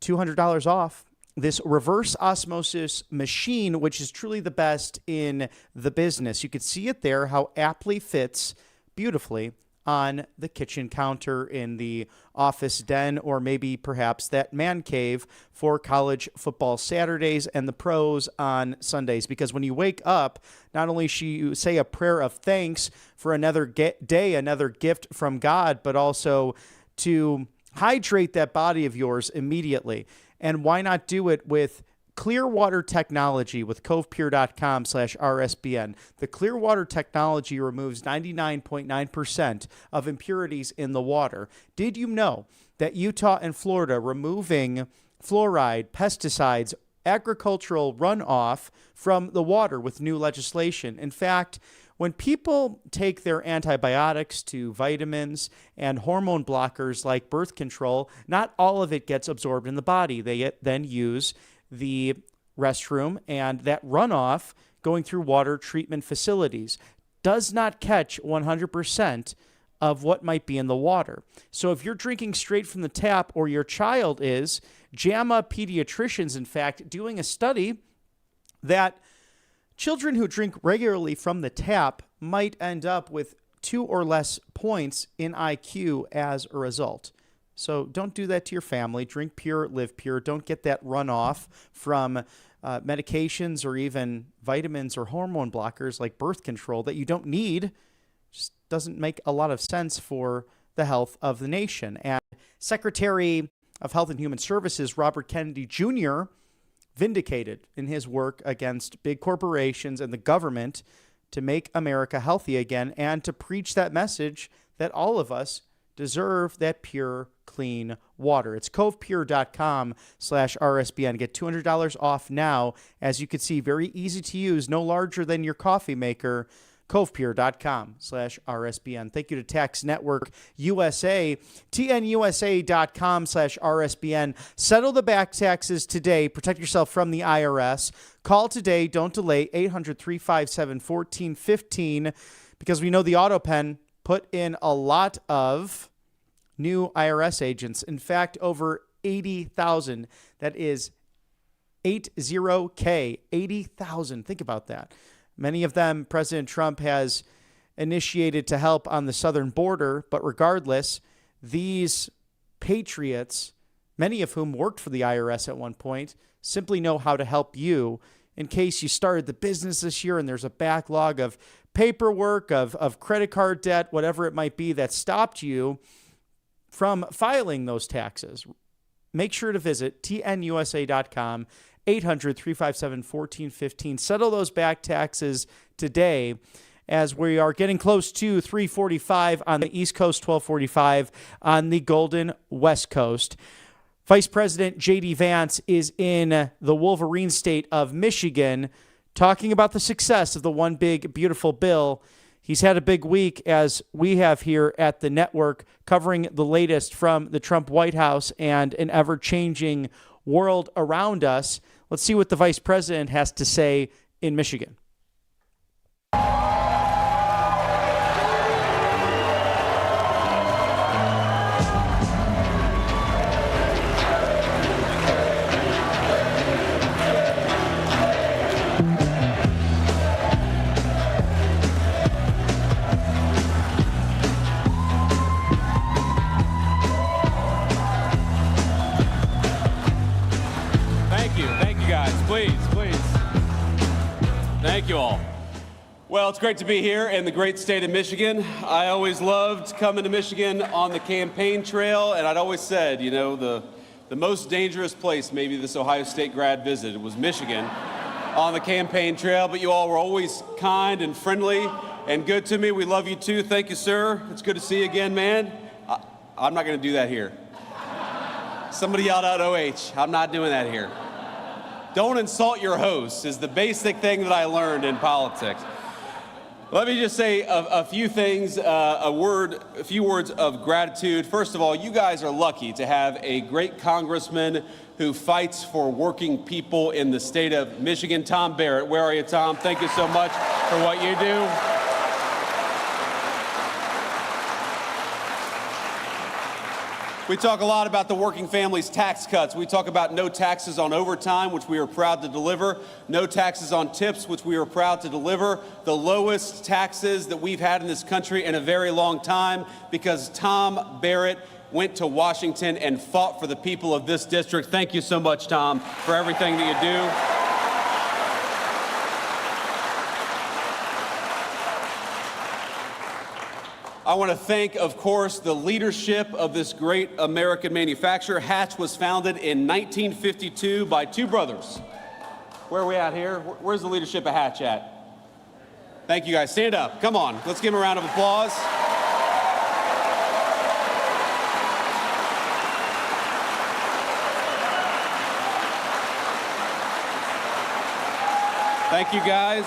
$200 off this reverse osmosis machine, which is truly the best in the business. You could see it there, how aptly fits beautifully on the kitchen counter in the office den, or maybe perhaps that man cave for college football Saturdays and the pros on Sundays. Because when you wake up, not only should you say a prayer of thanks for another day, another gift from God, but also to hydrate that body of yours immediately. And why not do it with clear water technology with covepure.com/RSBN. The clear water technology removes 99.9% of impurities in the water. Did you know that Utah and Florida removing fluoride, pesticides, agricultural runoff from the water with new legislation? In fact, when people take their antibiotics to vitamins and hormone blockers like birth control, not all of it gets absorbed in the body. They then use the restroom, and that runoff going through water treatment facilities does not catch 100% of what might be in the water. So if you're drinking straight from the tap, or your child is, JAMA pediatricians, in fact, doing a study that children who drink regularly from the tap might end up with 2 or less points in IQ as a result. So don't do that to your family. Drink pure, live pure. Don't get that runoff from medications or even vitamins or hormone blockers like birth control that you don't need. Just doesn't make a lot of sense for the health of the nation. And Secretary of Health and Human Services Robert Kennedy Jr. vindicated in his work against big corporations and the government to make America healthy again, and to preach that message that all of us deserve that pure, clean water. It's covepure.com/RSBN. Get $200 off now. As you can see, very easy to use, no larger than your coffee maker. covepure.com/RSBN. Thank you to Tax Network USA, tnusa.com/RSBN. Settle the back taxes today. Protect yourself from the IRS. Call today. Don't delay. 800-357-1415, because we know the AutoPen put in a lot of new IRS agents. In fact, over 80,000. That is 80K, 80,000. Think about that. Many of them President Trump has initiated to help on the southern border. But regardless, these patriots, many of whom worked for the IRS at one point, simply know how to help you in case you started the business this year and there's a backlog of paperwork, of credit card debt, whatever it might be that stopped you from filing those taxes. Make sure to visit tnusa.com, 800-357-1415. Settle those back taxes today, as we are getting close to 3:45 on the East Coast, 12:45 on the Golden West Coast. Vice President J.D. Vance is in the Wolverine state of Michigan talking about the success of the One Big Beautiful Bill. He's had a big week, as we have here at the network, covering the latest from the Trump White House and an ever-changing world around us. Let's see what the vice president has to say in Michigan. Thank you all. Well, it's great to be here in the great state of Michigan. I always loved coming to Michigan on the campaign trail, and I'd always said, you know, the most dangerous place maybe this Ohio State grad visited was Michigan on the campaign trail, but you all were always kind and friendly and good to me. We love you too. Thank you, sir. It's good to see you again, man. I'm not going to do that here. Somebody yelled out OH. I'm not doing that here. Don't insult your hosts is the basic thing that I learned in politics. Let me just say a few things, a few words of gratitude. First of all, you guys are lucky to have a great congressman who fights for working people in the state of Michigan. Tom Barrett, where are you, Tom? Thank you so much for what you do. We talk a lot about the working families tax cuts. We talk about no taxes on overtime, which we are proud to deliver. No taxes on tips, which we are proud to deliver. The lowest taxes that we've had in this country in a very long time, because Tom Barrett went to Washington and fought for the people of this district. Thank you so much, Tom, for everything that you do. I want to thank, of course, the leadership of this great American manufacturer. Hatch was founded in 1952 by two brothers. Where are we at here? Where's the leadership of Hatch at? Thank you, guys. Stand up. Come on. Let's give them a round of applause. Thank you, guys.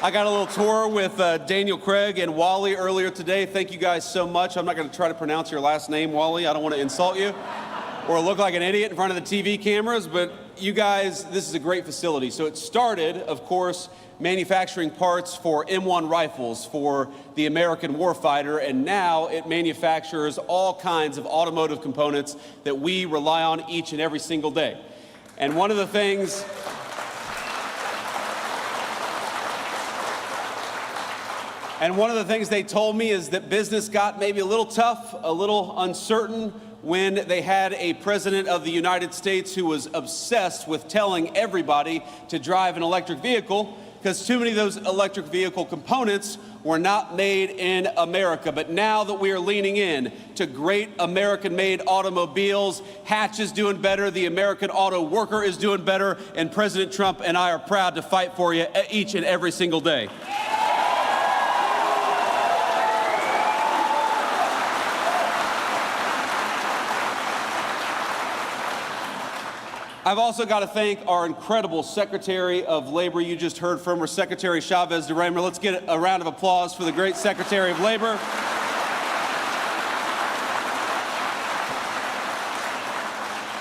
I got a little tour with Daniel Craig and Wally earlier today. Thank you guys so much. I'm not going to try to pronounce your last name, Wally. I don't want to insult you or look like an idiot in front of the TV cameras, but you guys, this is a great facility. So it started, of course, manufacturing parts for M1 rifles for the American warfighter, and now it manufactures all kinds of automotive components that we rely on each and every single day. And one of the things they told me is that business got maybe a little tough, a little uncertain when they had a president of the United States who was obsessed with telling everybody to drive an electric vehicle, because too many of those electric vehicle components were not made in America. But now that we are leaning in to great American-made automobiles, Hatch is doing better, the American auto worker is doing better, and President Trump and I are proud to fight for you each and every single day. I've also got to thank our incredible Secretary of Labor. You just heard from her, Secretary Chavez de Reymer. Let's get a round of applause for the great Secretary of Labor.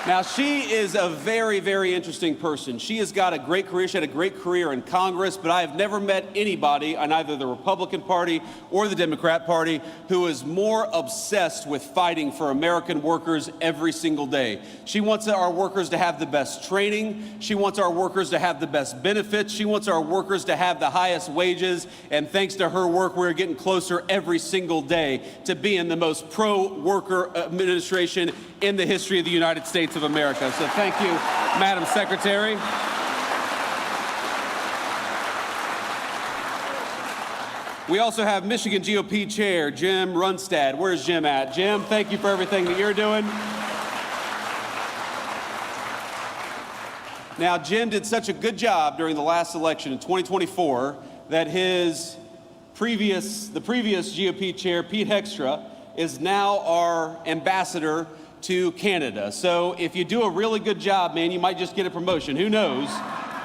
Now, she is a very, very interesting person. She has got a great career. She had a great career in Congress, but I have never met anybody on either the Republican Party or the Democrat Party who is more obsessed with fighting for American workers every single day. She wants our workers to have the best training. She wants our workers to have the best benefits. She wants our workers to have the highest wages. And thanks to her work, we're getting closer every single day to being the most pro-worker administration in the history of the United States of America. So thank you, Madam Secretary. We also have Michigan GOP Chair Jim Runstad. Where's Jim at? Jim, thank you for everything that you're doing. Now, Jim did such a good job during the last election in 2024 that the previous GOP chair, Pete Heckstra, is now our ambassador to Canada. So if you do a really good job, man, you might just get a promotion. Who knows?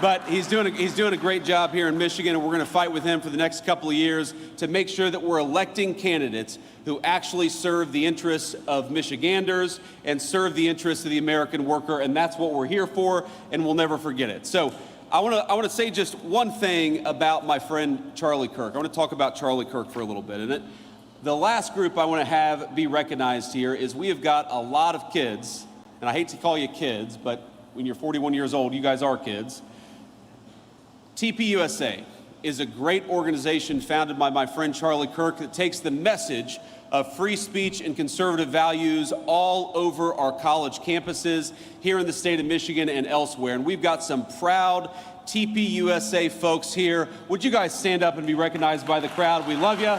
But he's doing a great job here in Michigan, and we're going to fight with him for the next couple of years to make sure that we're electing candidates who actually serve the interests of Michiganders and serve the interests of the American worker, and that's what we're here for, and we'll never forget it. So I want to say just one thing about my friend Charlie Kirk. I want to talk about Charlie Kirk for a little bit. And the last group I want to have be recognized here is we have got a lot of kids, and I hate to call you kids, but when you're 41 years old, you guys are kids. TPUSA is a great organization founded by my friend Charlie Kirk that takes the message of free speech and conservative values all over our college campuses here in the state of Michigan and elsewhere. And we've got some proud TPUSA folks here. Would you guys stand up and be recognized by the crowd? We love you.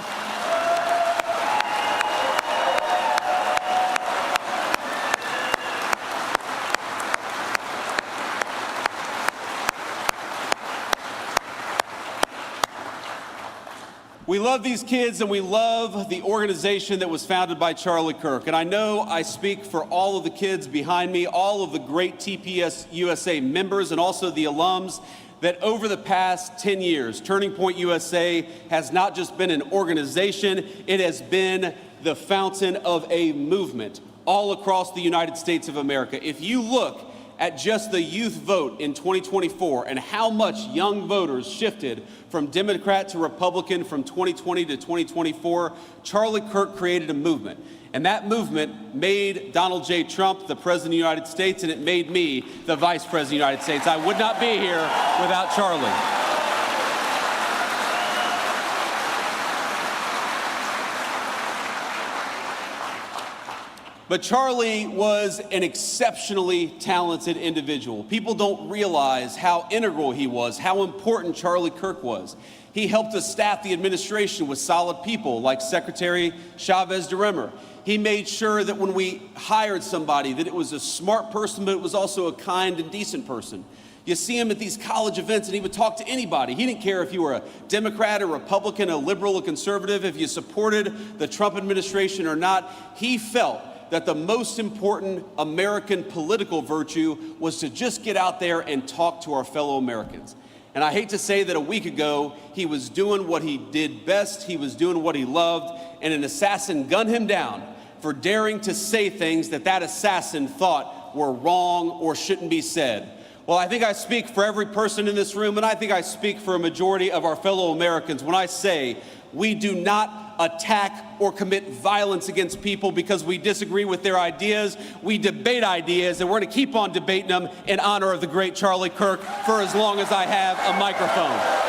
We love these kids, and we love the organization that was founded by Charlie Kirk. And I know I speak for all of the kids behind me, all of the great TPUSA members, and also the alums, that over the past 10 years, Turning Point USA has not just been an organization, it has been the fountain of a movement all across the United States of America. If you look at just the youth vote in 2024 and how much young voters shifted from Democrat to Republican from 2020 to 2024, Charlie Kirk created a movement. And that movement made Donald J. Trump the President of the United States, and it made me the Vice President of the United States. I would not be here without Charlie. But Charlie was an exceptionally talented individual. People don't realize how integral he was, how important Charlie Kirk was. He helped us staff the administration with solid people like Secretary Chavez DeRemer. He made sure that when we hired somebody, that it was a smart person, but it was also a kind and decent person. You see him at these college events, and he would talk to anybody. He didn't care if you were a Democrat, a Republican, a liberal, a conservative, if you supported the Trump administration or not. He felt that the most important American political virtue was to just get out there and talk to our fellow Americans. And I hate to say that a week ago, he was doing what he did best, he was doing what he loved, and an assassin gunned him down for daring to say things that that assassin thought were wrong or shouldn't be said. Well, I think I speak for every person in this room, and I think I speak for a majority of our fellow Americans when I say we do not attack or commit violence against people because we disagree with their ideas. We debate ideas, and we're going to keep on debating them in honor of the great Charlie Kirk for as long as I have a microphone.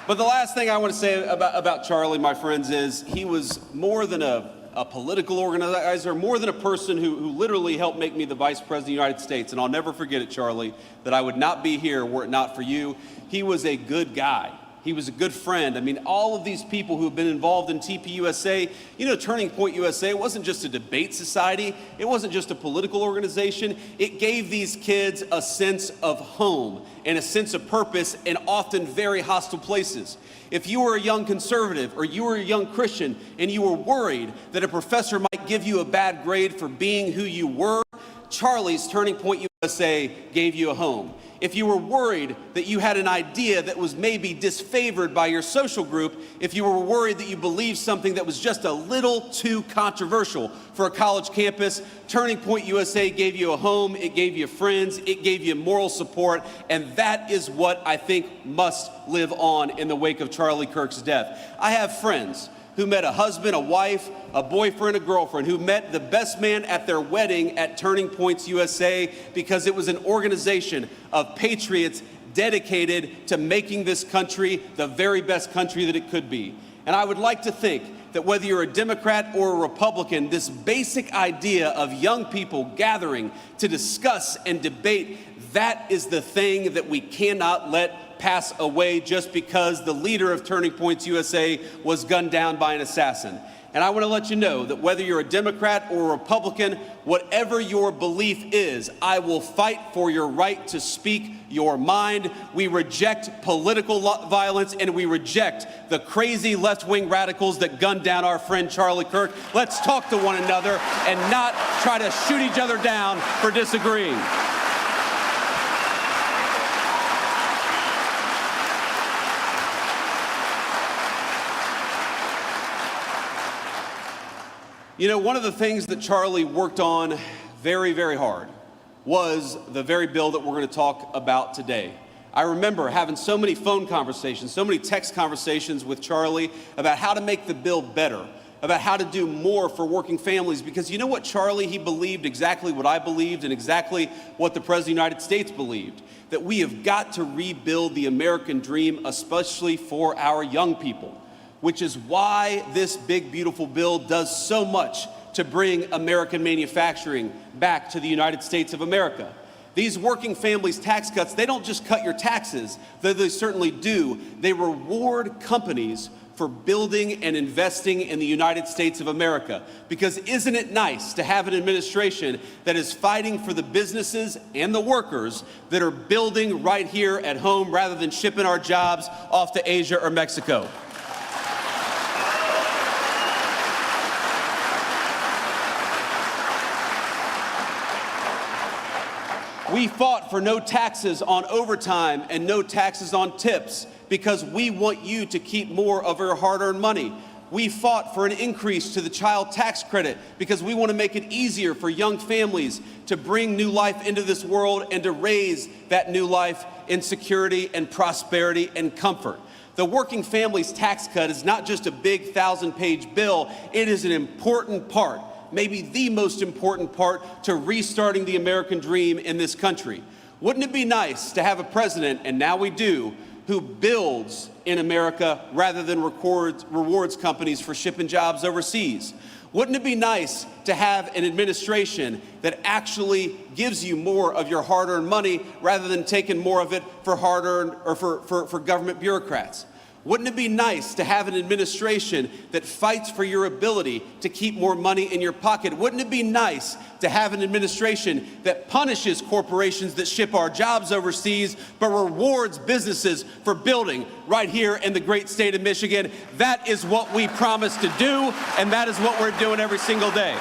But the last thing I want to say about Charlie, my friends, is he was more than a political organizer, more than a person who literally helped make me the Vice President of the United States. And I'll never forget it, Charlie, that I would not be here were it not for you. He was a good guy. He was a good friend. I mean, all of these people who have been involved in TPUSA, you know, Turning Point USA, it wasn't just a debate society. It wasn't just a political organization. It gave these kids a sense of home and a sense of purpose in often very hostile places. If you were a young conservative or you were a young Christian and you were worried that a professor might give you a bad grade for being who you were, Charlie's Turning Point USA gave you a home. If you were worried that you had an idea that was maybe disfavored by your social group, if you were worried that you believed something that was just a little too controversial for a college campus, Turning Point USA gave you a home, it gave you friends, it gave you moral support, and that is what I think must live on in the wake of Charlie Kirk's death. I have friends who met a husband, a wife, a boyfriend, a girlfriend, who met the best man at their wedding at Turning Points USA because it was an organization of patriots dedicated to making this country the very best country that it could be. And I would like to think that whether you're a Democrat or a Republican, this basic idea of young people gathering to discuss and debate, that is the thing that we cannot let pass away just because the leader of Turning Points USA was gunned down by an assassin. And I want to let you know that whether you're a Democrat or a Republican, whatever your belief is, I will fight for your right to speak your mind. We reject political violence, and we reject the crazy left-wing radicals that gunned down our friend Charlie Kirk. Let's talk to one another and not try to shoot each other down for disagreeing. You know, one of the things that Charlie worked on very, very hard was the very bill that we're going to talk about today. I remember having so many phone conversations, so many text conversations with Charlie about how to make the bill better, about how to do more for working families. Because you know what, Charlie, he believed exactly what I believed and exactly what the President of the United States believed, that we have got to rebuild the American dream, especially for our young people, which is why this big, beautiful bill does so much to bring American manufacturing back to the United States of America. These working families tax cuts, they don't just cut your taxes, though they certainly do. They reward companies for building and investing in the United States of America. Because isn't it nice to have an administration that is fighting for the businesses and the workers that are building right here at home rather than shipping our jobs off to Asia or Mexico? We fought for no taxes on overtime and no taxes on tips because we want you to keep more of your hard-earned money. We fought for an increase to the child tax credit because we want to make it easier for young families to bring new life into this world and to raise that new life in security and prosperity and comfort. The Working Families Tax Cut is not just a big 1,000-page bill. It is an important part, maybe the most important part, to restarting the American dream in this country. Wouldn't it be nice to have a president, and now we do, who builds in America rather than rewards companies for shipping jobs overseas? Wouldn't it be nice to have an administration that actually gives you more of your hard-earned money rather than taking more of it for hard-earned or for government bureaucrats? Wouldn't it be nice to have an administration that fights for your ability to keep more money in your pocket? Wouldn't it be nice to have an administration that punishes corporations that ship our jobs overseas, but rewards businesses for building right here in the great state of Michigan? That is what we promised to do, and that is what we're doing every single day.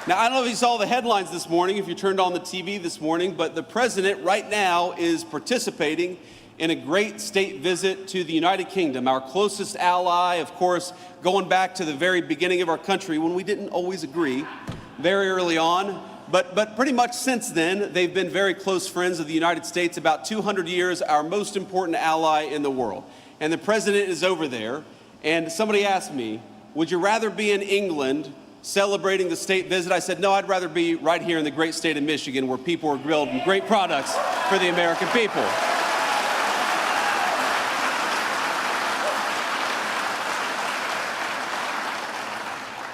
Now, I don't know if you saw the headlines this morning, if you turned on the TV this morning, but the president right now is participating in a great state visit to the United Kingdom, our closest ally, of course, going back to the very beginning of our country when we didn't always agree very early on. But pretty much since then, they've been very close friends of the United States, about 200 years, our most important ally in the world. And the president is over there, and somebody asked me, would you rather be in England celebrating the state visit? I said, no, I'd rather be right here in the great state of Michigan where people are grilled and great products for the American people.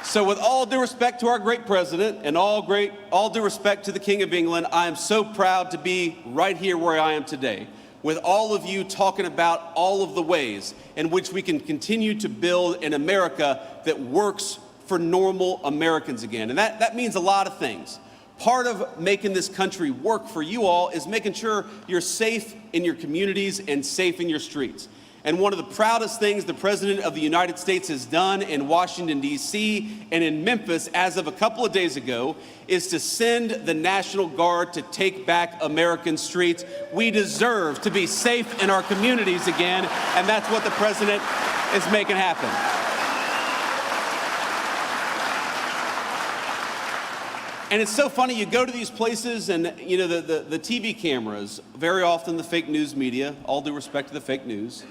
So with all due respect to our great president and all due respect to the King of England, I am so proud to be right here where I am today, with all of you talking about all of the ways in which we can continue to build an America that works for normal Americans again. And that means a lot of things. Part of making this country work for you all is making sure you're safe in your communities and safe in your streets. And one of the proudest things the President of the United States has done in Washington, D.C. and in Memphis as of a couple of days ago is to send the National Guard to take back American streets. We deserve to be safe in our communities again, and that's what the President is making happen. And it's so funny, you go to these places and, you know, the TV cameras, very often the fake news media, all due respect to the fake news.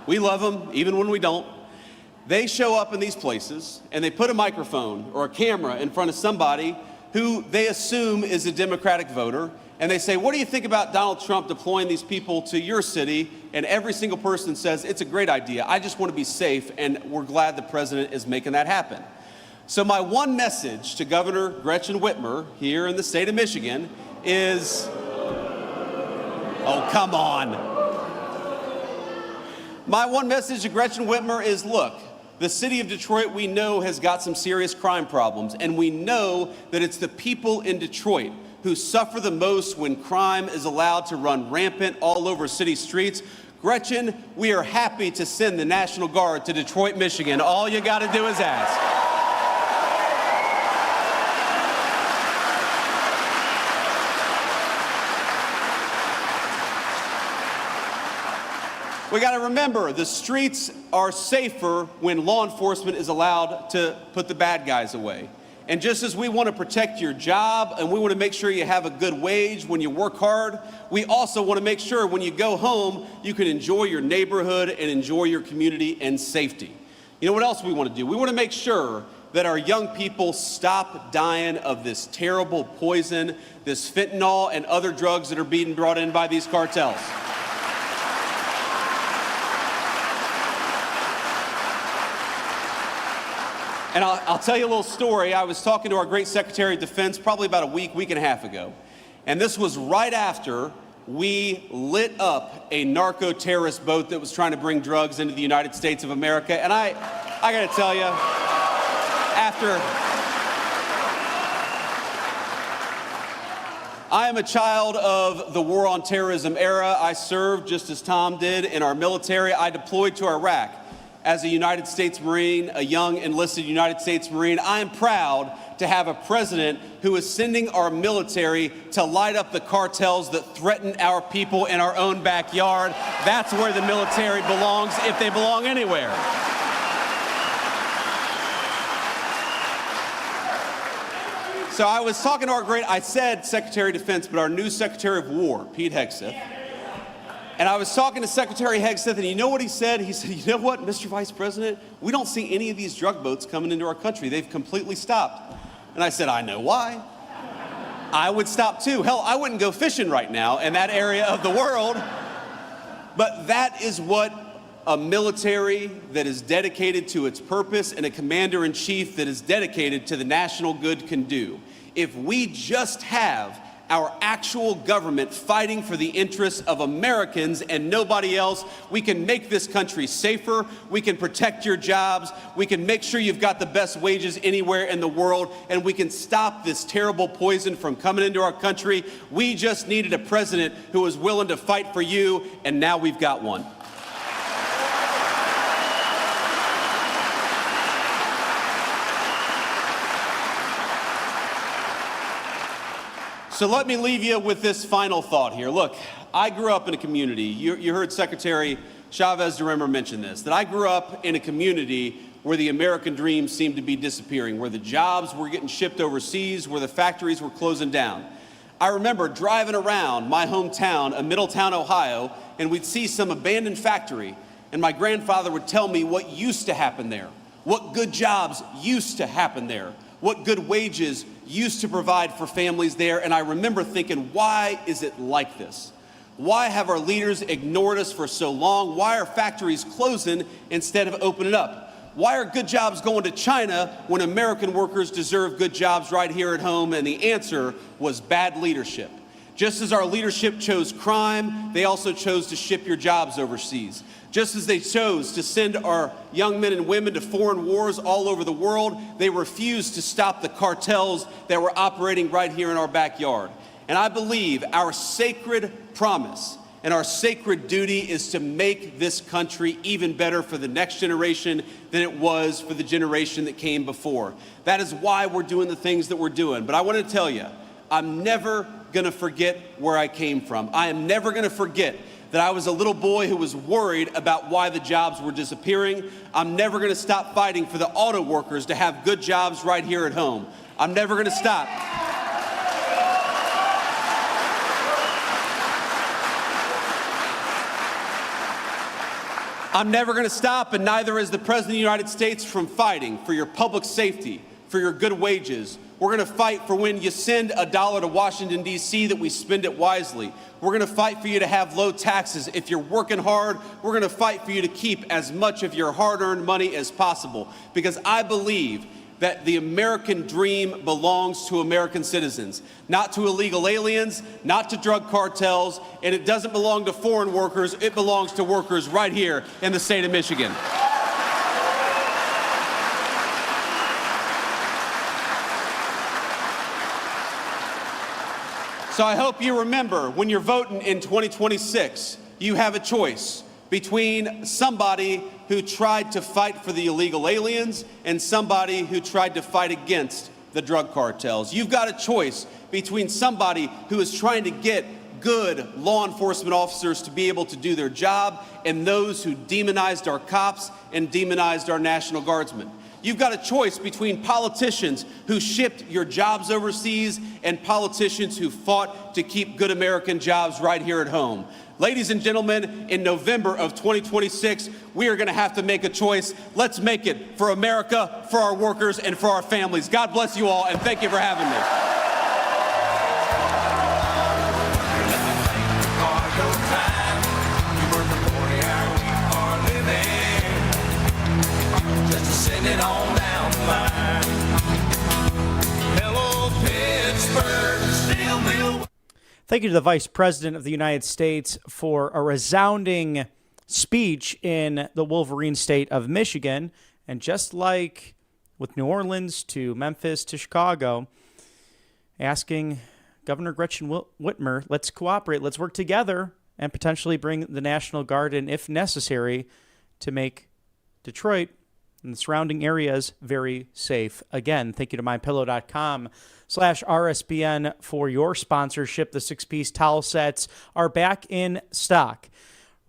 We love them, even when we don't. They show up in these places and they put a microphone or a camera in front of somebody who they assume is a Democratic voter. And they say, what do you think about Donald Trump deploying these people to your city? And every single person says, it's a great idea. I just want to be safe. And we're glad the president is making that happen. So my one message to Governor Gretchen Whitmer here in the state of Michigan is, oh, come on. My one message to Gretchen Whitmer is, look, the city of Detroit we know has got some serious crime problems, and we know that it's the people in Detroit who suffer the most when crime is allowed to run rampant all over city streets. Gretchen, we are happy to send the National Guard to Detroit, Michigan. All you got to do is ask. We got to remember, the streets are safer when law enforcement is allowed to put the bad guys away. And just as we want to protect your job and we want to make sure you have a good wage when you work hard, we also want to make sure when you go home, you can enjoy your neighborhood and enjoy your community and safety. You know what else we want to do? We want to make sure that our young people stop dying of this terrible poison, this fentanyl and other drugs that are being brought in by these cartels. And I'll tell you a little story. I was talking to our great Secretary of Defense probably about a week and a half ago. And this was right after we lit up a narco-terrorist boat that was trying to bring drugs into the United States of America. And I got to tell you, I am a child of the war on terrorism era. I served just as Tom did in our military. I deployed to Iraq. as a United States Marine, a young enlisted United States Marine, I am proud to have a president who is sending our military to light up the cartels that threaten our people in our own backyard. That's where the military belongs, if they belong anywhere. So I was talking to I said Secretary of Defense, but our new Secretary of War, Pete Hegseth. And I was talking to Secretary Hegseth, and you know what he said? He said, you know what, Mr. Vice President, we don't see any of these drug boats coming into our country. They've completely stopped. And I said, I know why. I would stop too. Hell, I wouldn't go fishing right now in that area of the world. But that is what a military that is dedicated to its purpose and a commander-in-chief that is dedicated to the national good can do. If we just have our actual government fighting for the interests of Americans and nobody else, we can make this country safer, we can protect your jobs, we can make sure you've got the best wages anywhere in the world, and we can stop this terrible poison from coming into our country. We just needed a president who was willing to fight for you, and now we've got one. So let me leave you with this final thought here. Look, I grew up in a community. You heard Secretary Chavez de Remmer mention this, that I grew up in a community where the American dream seemed to be disappearing, where the jobs were getting shipped overseas, where the factories were closing down. I remember driving around my hometown of Middletown, Ohio, and we'd see some abandoned factory, and my grandfather would tell me what used to happen there, what good jobs used to happen there, what good wages used to provide for families there. And I remember thinking, why is it like this? Why have our leaders ignored us for so long? Why are factories closing instead of opening up? Why are good jobs going to China when American workers deserve good jobs right here at home? And the answer was bad leadership. Just as our leadership chose crime, they also chose to ship your jobs overseas. Just as they chose to send our young men and women to foreign wars all over the world, they refused to stop the cartels that were operating right here in our backyard. And I believe our sacred promise and our sacred duty is to make this country even better for the next generation than it was for the generation that came before. That is why we're doing the things that we're doing. But I want to tell you, I'm never going to forget where I came from. I am never going to forget that I was a little boy who was worried about why the jobs were disappearing. I'm never going to stop fighting for the auto workers to have good jobs right here at home. I'm never going to stop. I'm never going to stop, and neither is the President of the United States, from fighting for your public safety, for your good wages. We're going to fight for when you send $1 to Washington, D.C., that we spend it wisely. We're going to fight for you to have low taxes. If you're working hard, we're going to fight for you to keep as much of your hard-earned money as possible. Because I believe that the American dream belongs to American citizens, not to illegal aliens, not to drug cartels, and it doesn't belong to foreign workers. It belongs to workers right here in the state of Michigan. So I hope you remember, when you're voting in 2026, you have a choice between somebody who tried to fight for the illegal aliens and somebody who tried to fight against the drug cartels. You've got a choice between somebody who is trying to get good law enforcement officers to be able to do their job and those who demonized our cops and demonized our National Guardsmen. You've got a choice between politicians who shipped your jobs overseas and politicians who fought to keep good American jobs right here at home. Ladies and gentlemen, in November of 2026, we are going to have to make a choice. Let's make it for America, for our workers, and for our families. God bless you all, and thank you for having me. It on down the line. Hello, Pittsburgh, still. Thank you to the Vice President of the United States for a resounding speech in the Wolverine state of Michigan. And just like with New Orleans to Memphis to Chicago, asking Governor Gretchen Whitmer, let's cooperate, let's work together, and potentially bring the National Guard in, if necessary, to make Detroit and the surrounding areas very safe. Again, thank you to mypillow.com/RSBN for your sponsorship. The 6-piece towel sets are back in stock.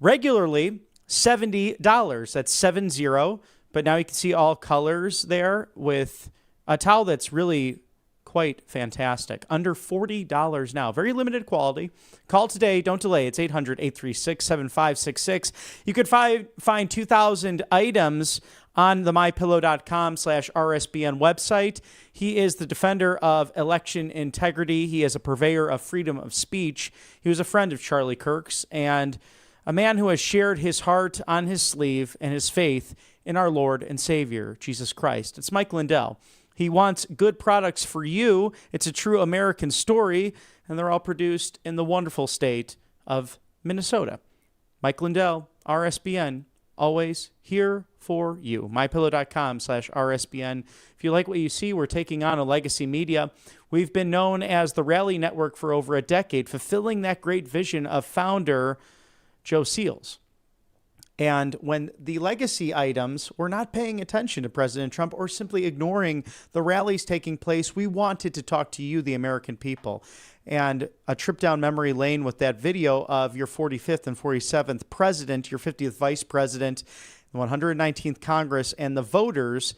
Regularly, $70. That's 70. But now you can see all colors there with a towel that's really quite fantastic. Under $40 now. Very limited quality. Call today. Don't delay. It's 800-836-7566. You could find 2,000 items on the mypillow.com/RSBN website. He is the defender of election integrity. He is a purveyor of freedom of speech. He was a friend of Charlie Kirk's and a man who has shared his heart on his sleeve and his faith in our Lord and Savior, Jesus Christ. It's Mike Lindell. He wants good products for you. It's a true American story, and they're all produced in the wonderful state of Minnesota. Mike Lindell, RSBN, always here for you. mypillow.com/RSBN. If you like what you see, we're taking on a legacy media. We've been known as the Rally Network for over a decade, fulfilling that great vision of founder Joe Seals. And when the legacy items were not paying attention to President Trump or simply ignoring the rallies taking place, we wanted to talk to you, the American people. And a trip down memory lane with that video of your 45th and 47th president, your 50th vice president, the 119th Congress, and the voters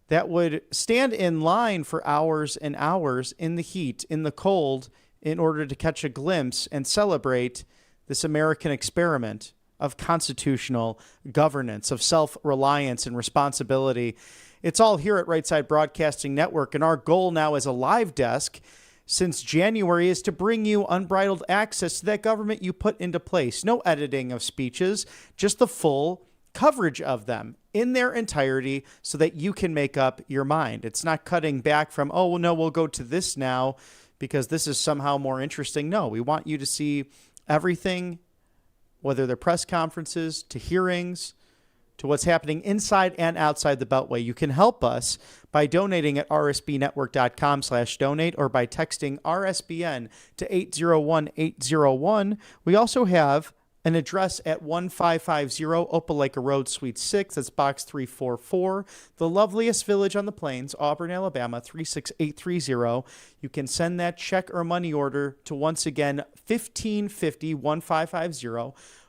that would stand in line for hours and hours in the heat, in the cold, in order to catch a glimpse and celebrate this American experiment of constitutional governance, of self-reliance and responsibility. It's all here at Right Side Broadcasting Network, and our goal now as a live desk since January is to bring you unbridled access to that government you put into place. No editing of speeches, just the full coverage of them in their entirety so that you can make up your mind. It's not cutting back from, oh, well, no, we'll go to this now because this is somehow more interesting. No, we want you to see everything, whether they're press conferences, to hearings, to what's happening inside and outside the Beltway. You can help us by donating at rsbnetwork.com/donate or by texting RSBN to 801-801. We also have an address at 1550 Opelika Road, Suite 6. That's Box 344. The loveliest village on the plains, Auburn, Alabama, 36830. You can send that check or money order to, once again, 1550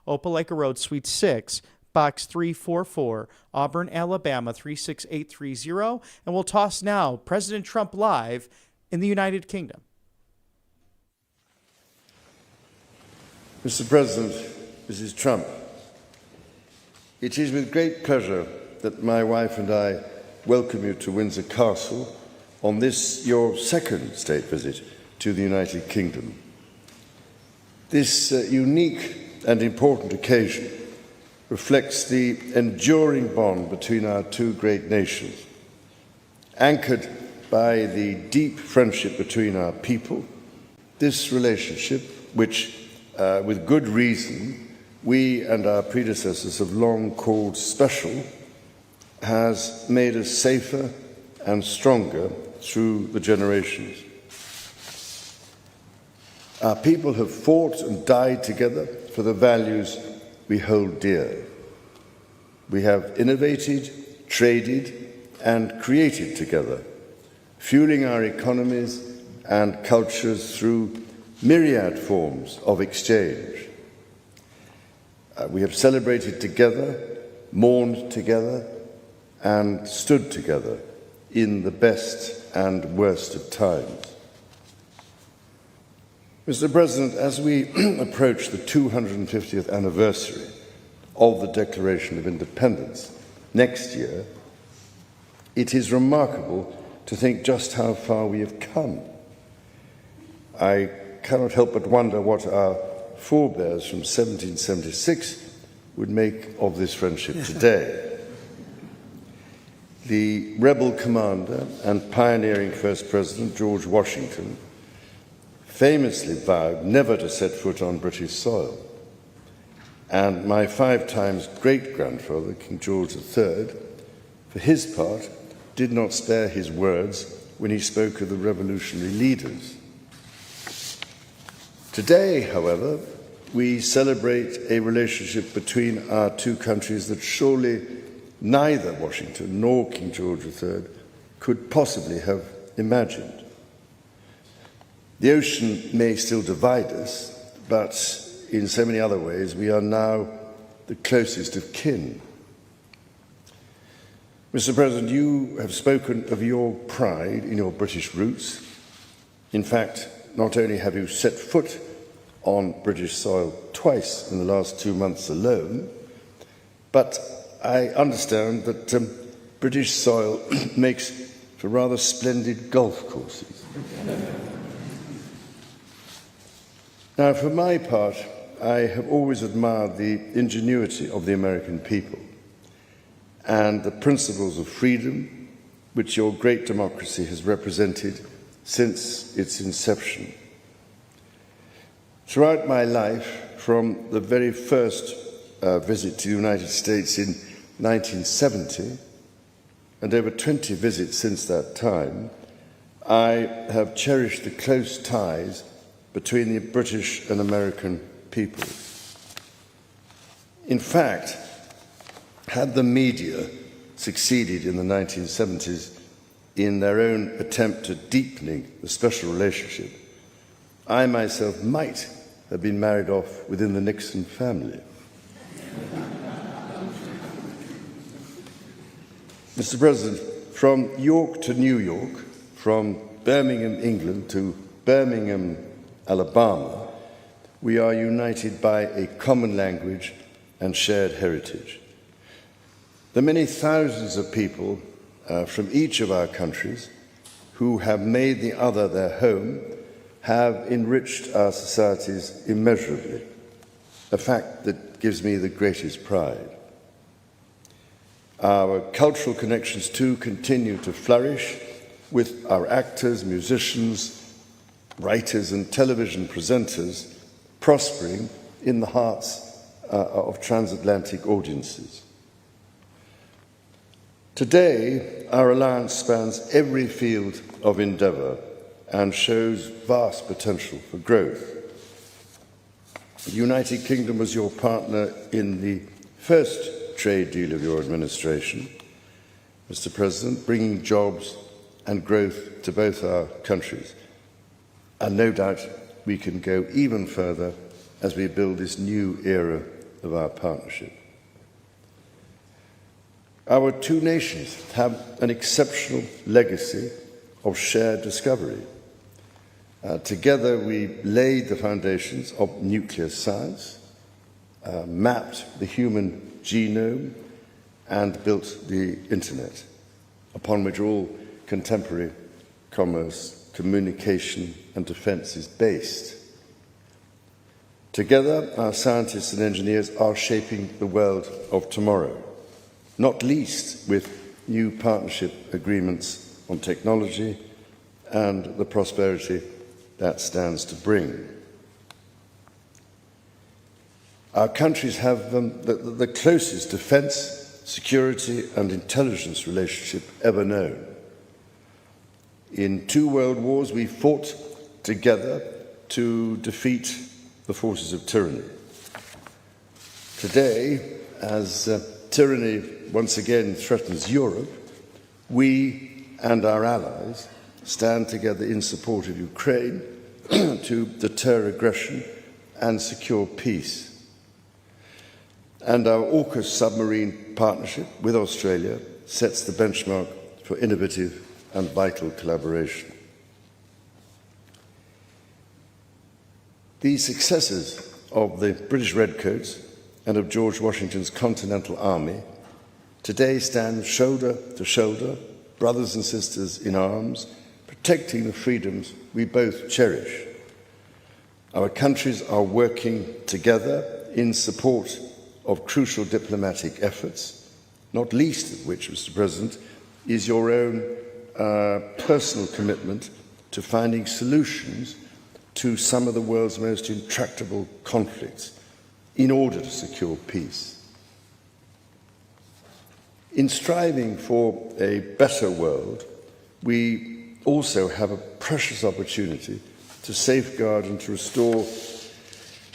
Opelika Road, Suite 6. Box 344, Auburn, Alabama, 36830. And we'll toss now President Trump live in the United Kingdom. Mr. President, Mrs. Trump, it is with great pleasure that my wife and I welcome you to Windsor Castle on this, your second state visit to the United Kingdom. This unique and important occasion reflects the enduring bond between our two great nations, anchored by the deep friendship between our people. This relationship, which, with good reason, we and our predecessors have long called special, has made us safer and stronger through the generations. Our people have fought and died together for the values we hold dear. We have innovated, traded, and created together, fueling our economies and cultures through myriad forms of exchange. We have celebrated together, mourned together, and stood together in the best and worst of times. Mr. President, as we approach the 250th anniversary of the Declaration of Independence next year, it is remarkable to think just how far we have come. I cannot help but wonder what our forebears from 1776 would make of this friendship today. The rebel commander and pioneering first president, George Washington, famously vowed never to set foot on British soil. And my 5 times great-grandfather, King George III, for his part, did not spare his words when he spoke of the revolutionary leaders. Today, however, we celebrate a relationship between our two countries that surely neither Washington nor King George III could possibly have imagined. The ocean may still divide us, but in so many other ways we are now the closest of kin. Mr. President, you have spoken of your pride in your British roots. In fact, not only have you set foot on British soil twice in the last 2 months alone, but I understand that British soil makes for rather splendid golf courses. Now, for my part, I have always admired the ingenuity of the American people and the principles of freedom which your great democracy has represented since its inception. Throughout my life, from the very first visit to the United States in 1970, and over 20 visits since that time, I have cherished the close ties between the British and American people. In fact, had the media succeeded in the 1970s in their own attempt at deepening the special relationship, I myself might have been married off within the Nixon family. Mr. President, from York to New York, from Birmingham, England to Birmingham, Alabama, we are united by a common language and shared heritage. The many thousands of people from each of our countries who have made the other their home have enriched our societies immeasurably, a fact that gives me the greatest pride. Our cultural connections too continue to flourish, with our actors, musicians, writers and television presenters prospering in the hearts of transatlantic audiences. Today, our alliance spans every field of endeavour and shows vast potential for growth. The United Kingdom was your partner in the first trade deal of your administration, Mr. President, bringing jobs and growth to both our countries. And no doubt we can go even further as we build this new era of our partnership. Our two nations have an exceptional legacy of shared discovery. Together we laid the foundations of nuclear science, mapped the human genome, and built the internet, upon which all contemporary commerce, communication and defence is based. Together, our scientists and engineers are shaping the world of tomorrow, not least with new partnership agreements on technology and the prosperity that stands to bring. Our countries have the closest defence, security and intelligence relationship ever known. In 2 world wars, we fought together to defeat the forces of tyranny. Today, as tyranny once again threatens Europe, we and our allies stand together in support of Ukraine to deter aggression and secure peace. And our AUKUS submarine partnership with Australia sets the benchmark for innovative and vital collaboration. The successes of the British Redcoats and of George Washington's Continental Army today stand shoulder to shoulder, brothers and sisters in arms, protecting the freedoms we both cherish. Our countries are working together in support of crucial diplomatic efforts, not least of which, Mr. President, is your own personal commitment to finding solutions to some of the world's most intractable conflicts in order to secure peace. In striving for a better world, we also have a precious opportunity to safeguard and to restore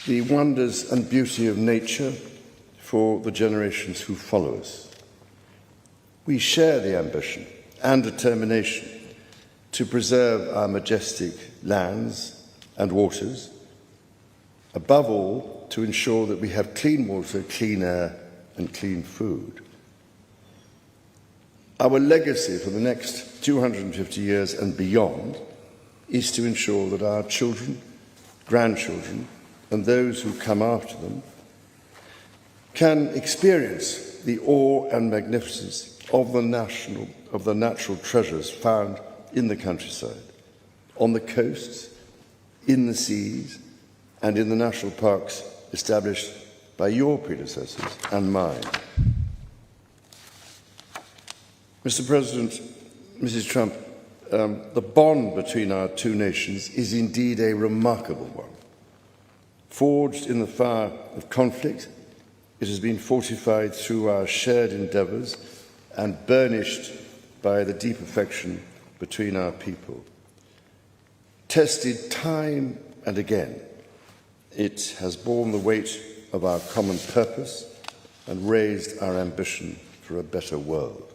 the wonders and beauty of nature for the generations who follow us. we share the ambition and determination to preserve our majestic lands and waters, above all, to ensure that we have clean water, clean air, and clean food. Our legacy for the next 250 years and beyond is to ensure that our children, grandchildren, and those who come after them can experience the awe and magnificence of the natural treasures found in the countryside, on the coasts, in the seas, and in the national parks established by your predecessors and mine. Mr. President, Mrs. Trump, the bond between our two nations is indeed a remarkable one. Forged in the fire of conflict, it has been fortified through our shared endeavours and burnished by the deep affection between our people. Tested time and again, it has borne the weight of our common purpose and raised our ambition for a better world.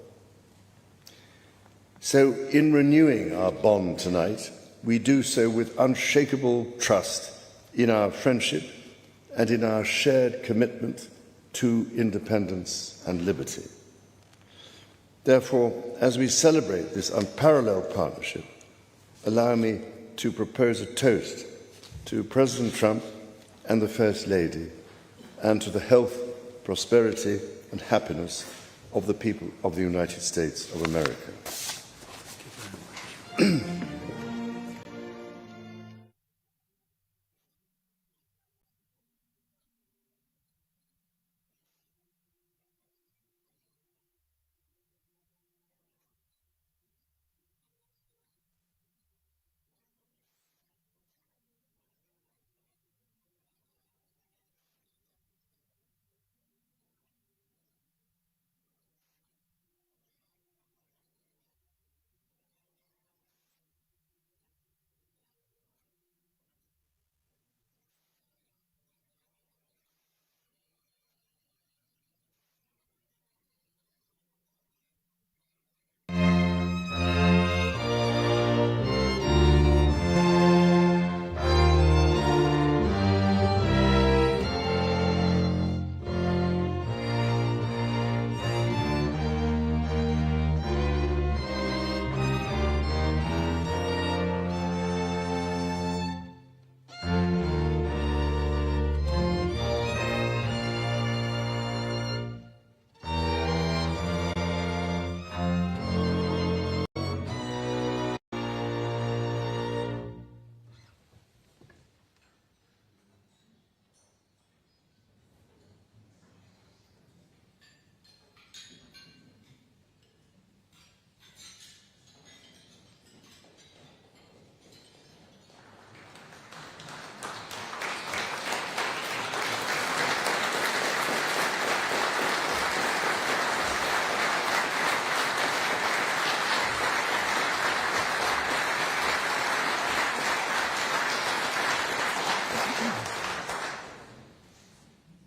So, in renewing our bond tonight, we do so with unshakable trust in our friendship and in our shared commitment to independence and liberty. Therefore, as we celebrate this unparalleled partnership, allow me to propose a toast to President Trump and the First Lady, and to the health, prosperity, and happiness of the people of the United States of America.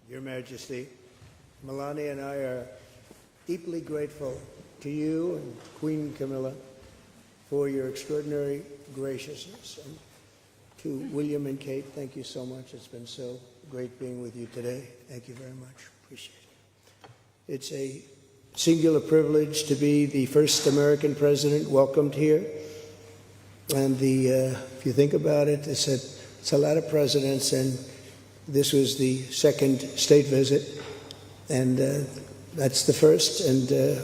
Your Majesty, Melania and I are deeply grateful to you and Queen Camilla for your extraordinary graciousness. And to William and Kate, thank you so much. It's been so great being with you today. Thank you very much. Appreciate it. It's a singular privilege to be the first American president welcomed here. And if you think about it, it's a lot of presidents, and this was the second state visit, and that's the first, and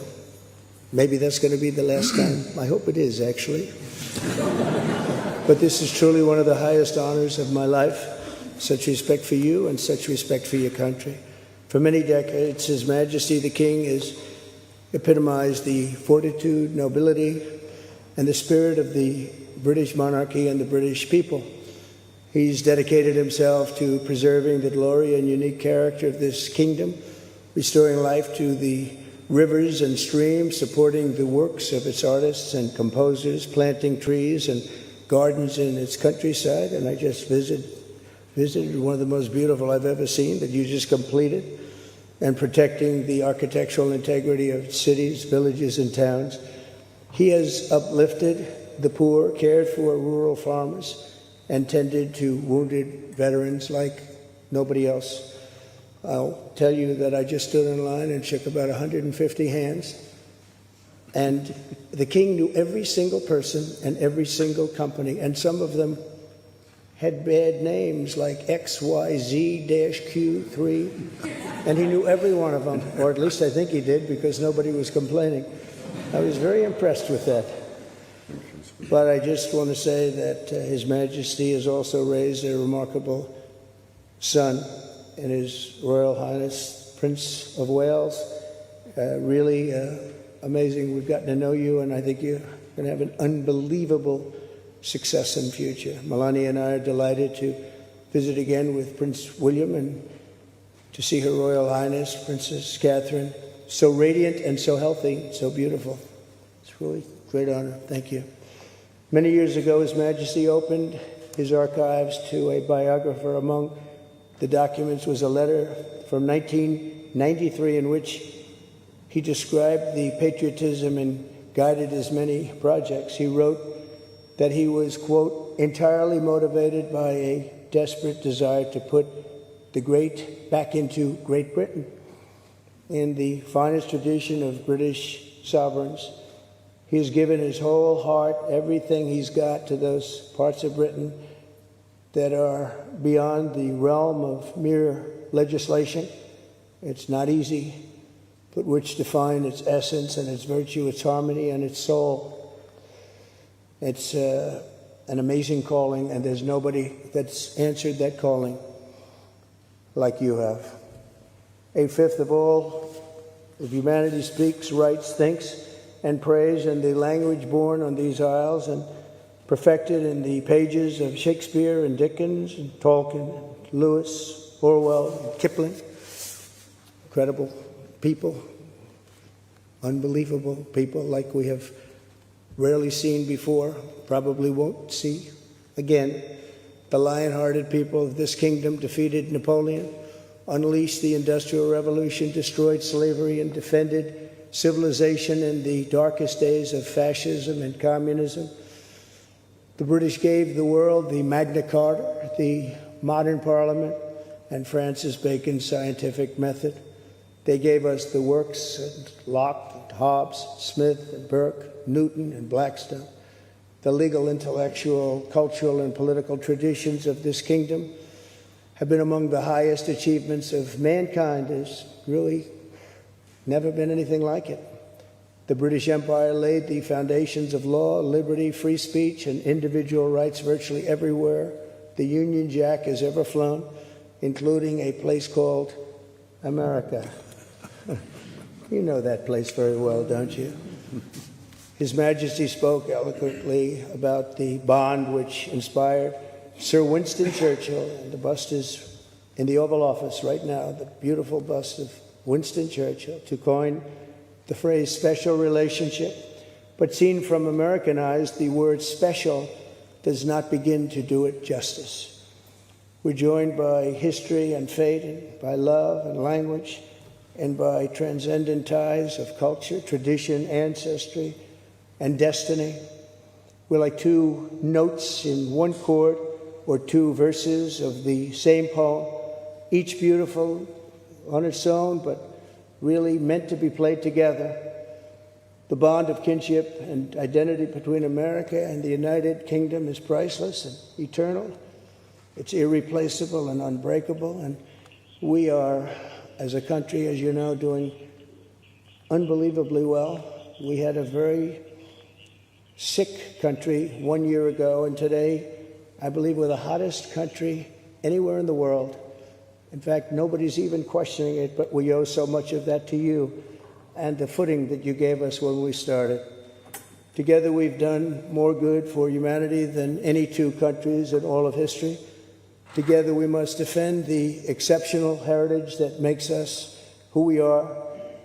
maybe that's going to be the last time. I hope it is, actually. But this is truly one of the highest honors of my life. Such respect for you and such respect for your country. For many decades, His Majesty the King has epitomized the fortitude, nobility, and the spirit of the British monarchy and the British people. He's dedicated himself to preserving the glory and unique character of this kingdom, restoring life to the rivers and streams, supporting the works of its artists and composers, planting trees and gardens in its countryside. And I just visited one of the most beautiful I've ever seen that you just completed. and protecting the architectural integrity of cities, villages, and towns. He has uplifted the poor, cared for rural farmers, and tended to wounded veterans like nobody else. I'll tell you that I just stood in line and shook about 150 hands. And the king knew every single person and every single company, and some of them had bad names like XYZ-Q3, and he knew every one of them, or at least I think he did, because nobody was complaining. I was very impressed with that. But I just want to say that His Majesty has also raised a remarkable son in His Royal Highness Prince of Wales. Really amazing. We've gotten to know you, and I think you're going to have an unbelievable success in the future. Melania and I are delighted to visit again with Prince William and to see Her Royal Highness Princess Catherine, so radiant and so healthy, so beautiful. It's really a great honor. Thank you. Many years ago, His Majesty opened his archives to a biographer. Among the documents was a letter from 1993 in which he described the patriotism and guided his many projects. He wrote that he was, quote, entirely motivated by a desperate desire to put the great back into Great Britain. In the finest tradition of British sovereigns, he has given his whole heart, everything he's got, to those parts of Britain that are beyond the realm of mere legislation. It's not easy, but which define its essence and its virtue, its harmony and its soul. It's an amazing calling, and there's nobody that's answered that calling like you have. A fifth of all of humanity speaks, writes, thinks, and prays in the language born on these isles and perfected in the pages of Shakespeare and Dickens and Tolkien, and Lewis, Orwell, and Kipling. Incredible people, unbelievable people like we have rarely seen before, probably won't see again. The lion-hearted people of this kingdom defeated Napoleon, unleashed the Industrial Revolution, destroyed slavery, and defended civilization in the darkest days of fascism and communism. The British gave the world the Magna Carta, the modern parliament, and Francis Bacon's scientific method. They gave us the works of Locke, and Hobbes, Smith, and Burke, Newton, and Blackstone. The legal, intellectual, cultural, and political traditions of this kingdom have been among the highest achievements of mankind. There's really never been anything like it. The British Empire laid the foundations of law, liberty, free speech, and individual rights virtually everywhere the Union Jack has ever flown, including a place called America. You know that place very well, don't you? His Majesty spoke eloquently about the bond which inspired Sir Winston Churchill, and the bust is in the Oval Office right now, the beautiful bust of Winston Churchill, to coin the phrase special relationship. But seen from American eyes, the word special does not begin to do it justice. We're joined by history and fate, and by love and language, and by transcendent ties of culture, tradition, ancestry, and destiny. We're like two notes in one chord, or two verses of the same poem, each beautiful on its own, but really meant to be played together. The bond of kinship and identity between America and the United Kingdom is priceless and eternal. It's irreplaceable and unbreakable, and we are, as a country, as you know, doing unbelievably well. We had a very sick country 1 year ago, and today, I believe we're the hottest country anywhere in the world. In fact, nobody's even questioning it, but we owe so much of that to you and the footing that you gave us when we started. Together, we've done more good for humanity than any two countries in all of history. Together, we must defend the exceptional heritage that makes us who we are,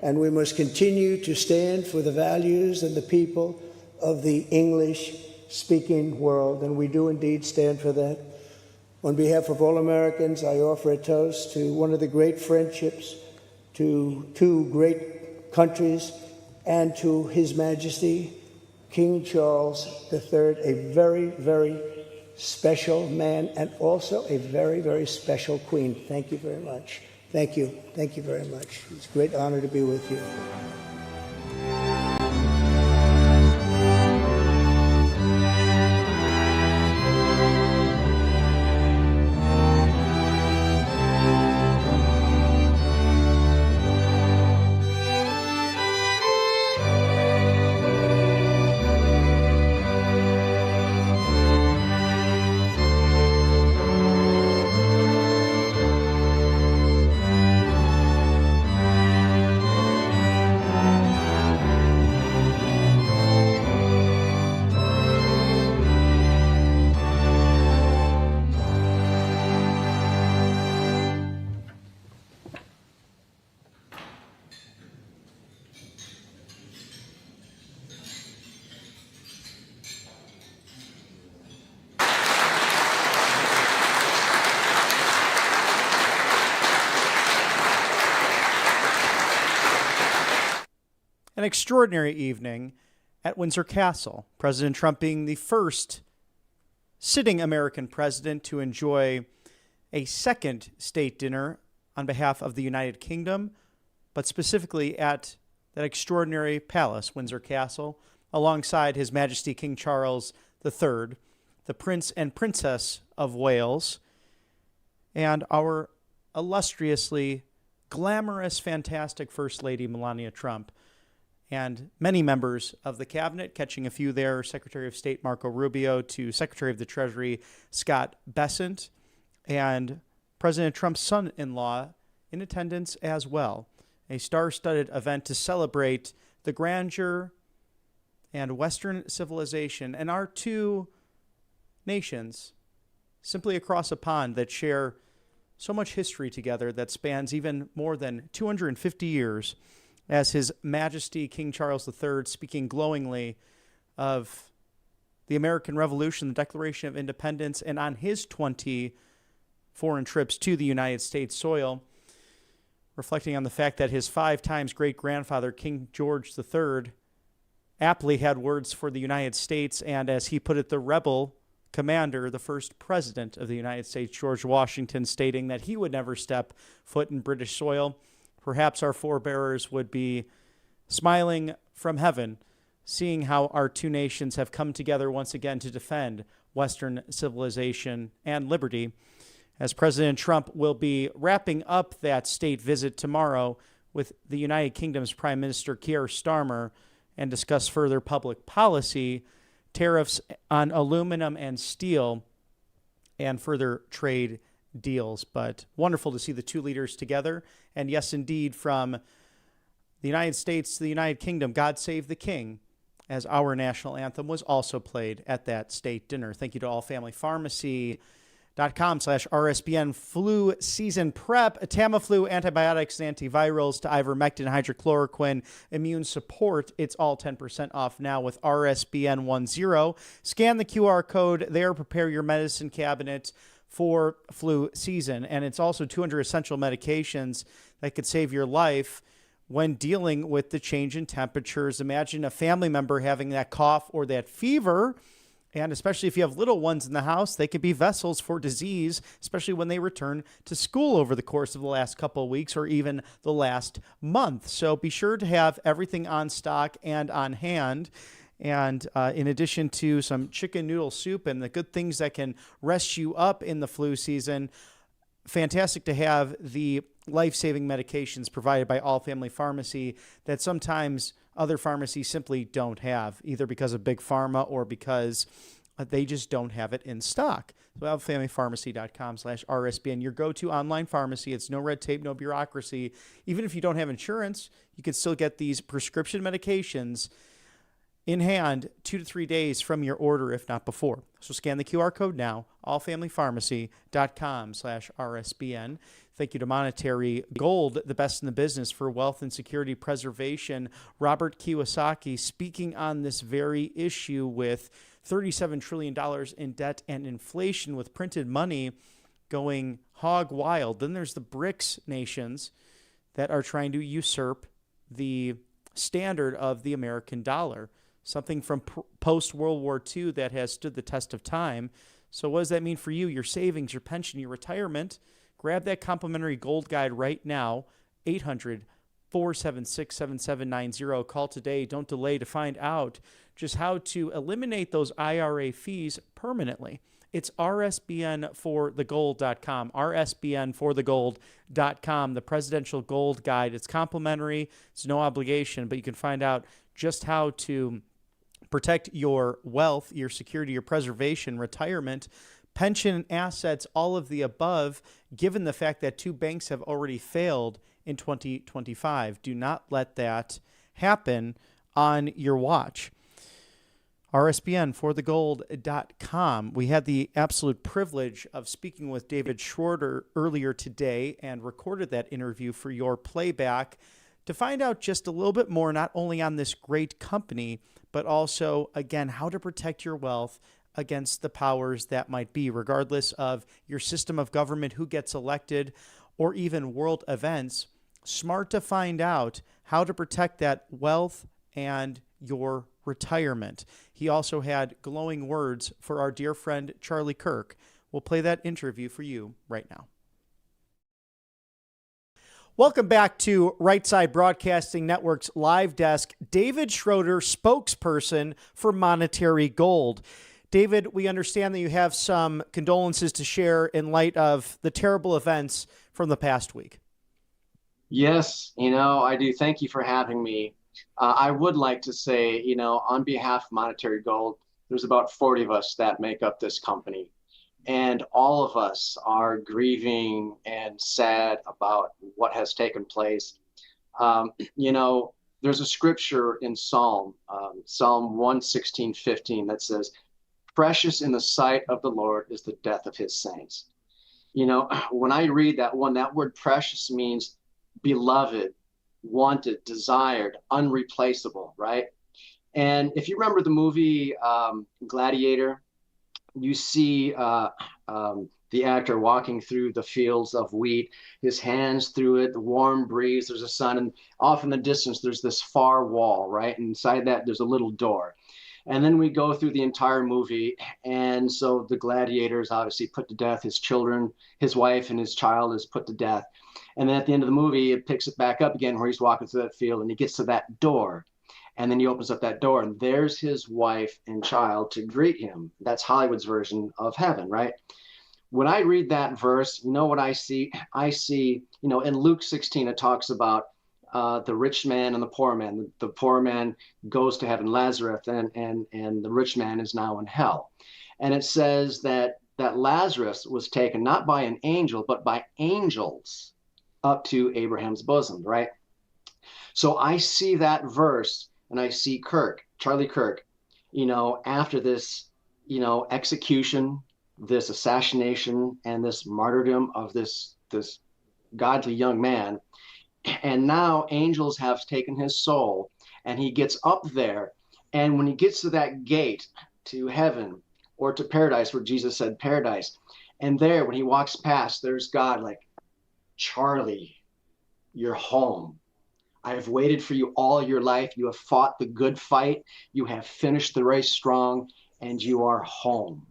and we must continue to stand for the values and the people of the English-speaking world, and we do indeed stand for that. On behalf of all Americans, I offer a toast to one of the great friendships, to two great countries, and to His Majesty King Charles III, a very, very special man, and also a very, very special queen. Thank you very much. Thank you. Thank you very much. It's a great honor to be with you. An extraordinary evening at Windsor Castle. President Trump being the first sitting American president to enjoy a second state dinner on behalf of the United Kingdom, but specifically at that extraordinary palace, Windsor Castle, alongside His Majesty King Charles III, the Prince and Princess of Wales, and our illustriously glamorous, fantastic First Lady Melania Trump, and many members of the cabinet, catching a few there, Secretary of State Marco Rubio to Secretary of the Treasury Scott Bessent, and President Trump's son-in-law in attendance as well. A star-studded event to celebrate the grandeur and Western civilization and our two nations simply across a pond that share so much history together that spans even more than 250 years, as His Majesty King Charles III speaking glowingly of the American Revolution, the Declaration of Independence, and on his 20 foreign trips to the United States soil, reflecting on the fact that his 5 times great-grandfather, King George III, aptly had words for the United States, and as he put it, the rebel commander, the first president of the United States, George Washington, stating that he would never step foot in British soil. Perhaps our forebearers would be smiling from heaven, seeing how our two nations have come together once again to defend Western civilization and liberty, as President Trump will be wrapping up that state visit tomorrow with the United Kingdom's Prime Minister Keir Starmer and discuss further public policy, tariffs on aluminum and steel, and further trade deals. But wonderful to see the two leaders together. And yes, indeed, from the United States to the United Kingdom, God Save the King, as our national anthem was also played at that state dinner. Thank you to allfamilypharmacy.com/RSBN flu season prep, Tamiflu, antibiotics and antivirals, to ivermectin, hydrochloroquine, immune support. It's all 10% off now with RSBN10. Scan the QR code there, prepare your medicine cabinet for flu season. And it's also 200 essential medications that could save your life when dealing with the change in temperatures. Imagine a family member having that cough or that fever, and especially if you have little ones in the house, they could be vessels for disease, especially when they return to school over the course of the last couple of weeks or even the last month. So be sure to have everything on stock and on hand. And in addition to some chicken noodle soup and the good things that can rest you up in the flu season, fantastic to have the life-saving medications provided by All Family Pharmacy that sometimes other pharmacies simply don't have, either because of big pharma or because they just don't have it in stock. So allfamilypharmacy.com/RSBN, your go-to online pharmacy. It's no red tape, no bureaucracy. Even if you don't have insurance, you can still get these prescription medications in hand 2 to 3 days from your order, if not before. So scan the QR code now, allfamilypharmacy.com/RSBN. Thank you to Monetary Gold, the best in the business for wealth and security preservation. Robert Kiyosaki speaking on this very issue with $37 trillion in debt and inflation, with printed money going hog wild. Then there's the BRICS nations that are trying to usurp the standard of the American dollar, something from post-World War II that has stood the test of time. So what does that mean for you, your savings, your pension, your retirement? Grab that complimentary gold guide right now, 800-476-7790. Call today. Don't delay to find out just how to eliminate those IRA fees permanently. It's rsbnforthegold.com, rsbnforthegold.com, the Presidential Gold Guide. It's complimentary. It's no obligation, but you can find out just how to protect your wealth, your security, your preservation, retirement, pension, assets, all of the above, given the fact that 2 banks have already failed in 2025. Do not let that happen on your watch. RSBNforthegold.com. We had the absolute privilege of speaking with David Schroeder earlier today and recorded that interview for your playback to find out just a little bit more, not only on this great company, but also, again, how to protect your wealth against the powers that might be, regardless of your system of government, who gets elected, or even world events. Smart to find out how to protect that wealth and your retirement. He also had glowing words for our dear friend Charlie Kirk. We'll play that interview for you right now. Welcome back to Right Side Broadcasting Network's live desk. David Schroeder, spokesperson for Monetary Gold. David, we understand that you have some condolences to share in light of the terrible events from the past week. Yes, I do. Thank you for having me. I would like to say, on behalf of Monetary Gold, there's about 40 of us that make up this company. And all of us are grieving and sad about what has taken place. There's a scripture in Psalm 116:15 that says, "Precious in the sight of the Lord is the death of his saints." When I read that one, that word precious means beloved, wanted, desired, unreplaceable, right? And if you remember the movie Gladiator, you see the actor walking through the fields of wheat, his hands through it, the warm breeze, there's a sun, and off in the distance, there's this far wall, right? And inside that, there's a little door. And then we go through the entire movie. And so the gladiator is obviously put to death. His children, his wife and his child is put to death. And then at the end of the movie, it picks it back up again where he's walking through that field and he gets to that door. And then he opens up that door and there's his wife and child to greet him. That's Hollywood's version of heaven, right? When I read that verse, you know what I see? I see, in Luke 16, it talks about the rich man and the poor man. The poor man goes to heaven, Lazarus, and the rich man is now in hell. And it says that Lazarus was taken not by an angel, but by angels up to Abraham's bosom, right? So I see that verse and I see Charlie Kirk, after this, execution, this assassination and this martyrdom of this godly young man. And now angels have taken his soul and he gets up there. And when he gets to that gate to heaven or to paradise, where Jesus said paradise, and there, when he walks past, there's God like, "Charlie, you're home. I have waited for you all your life. You have fought the good fight. You have finished the race strong, and you are home."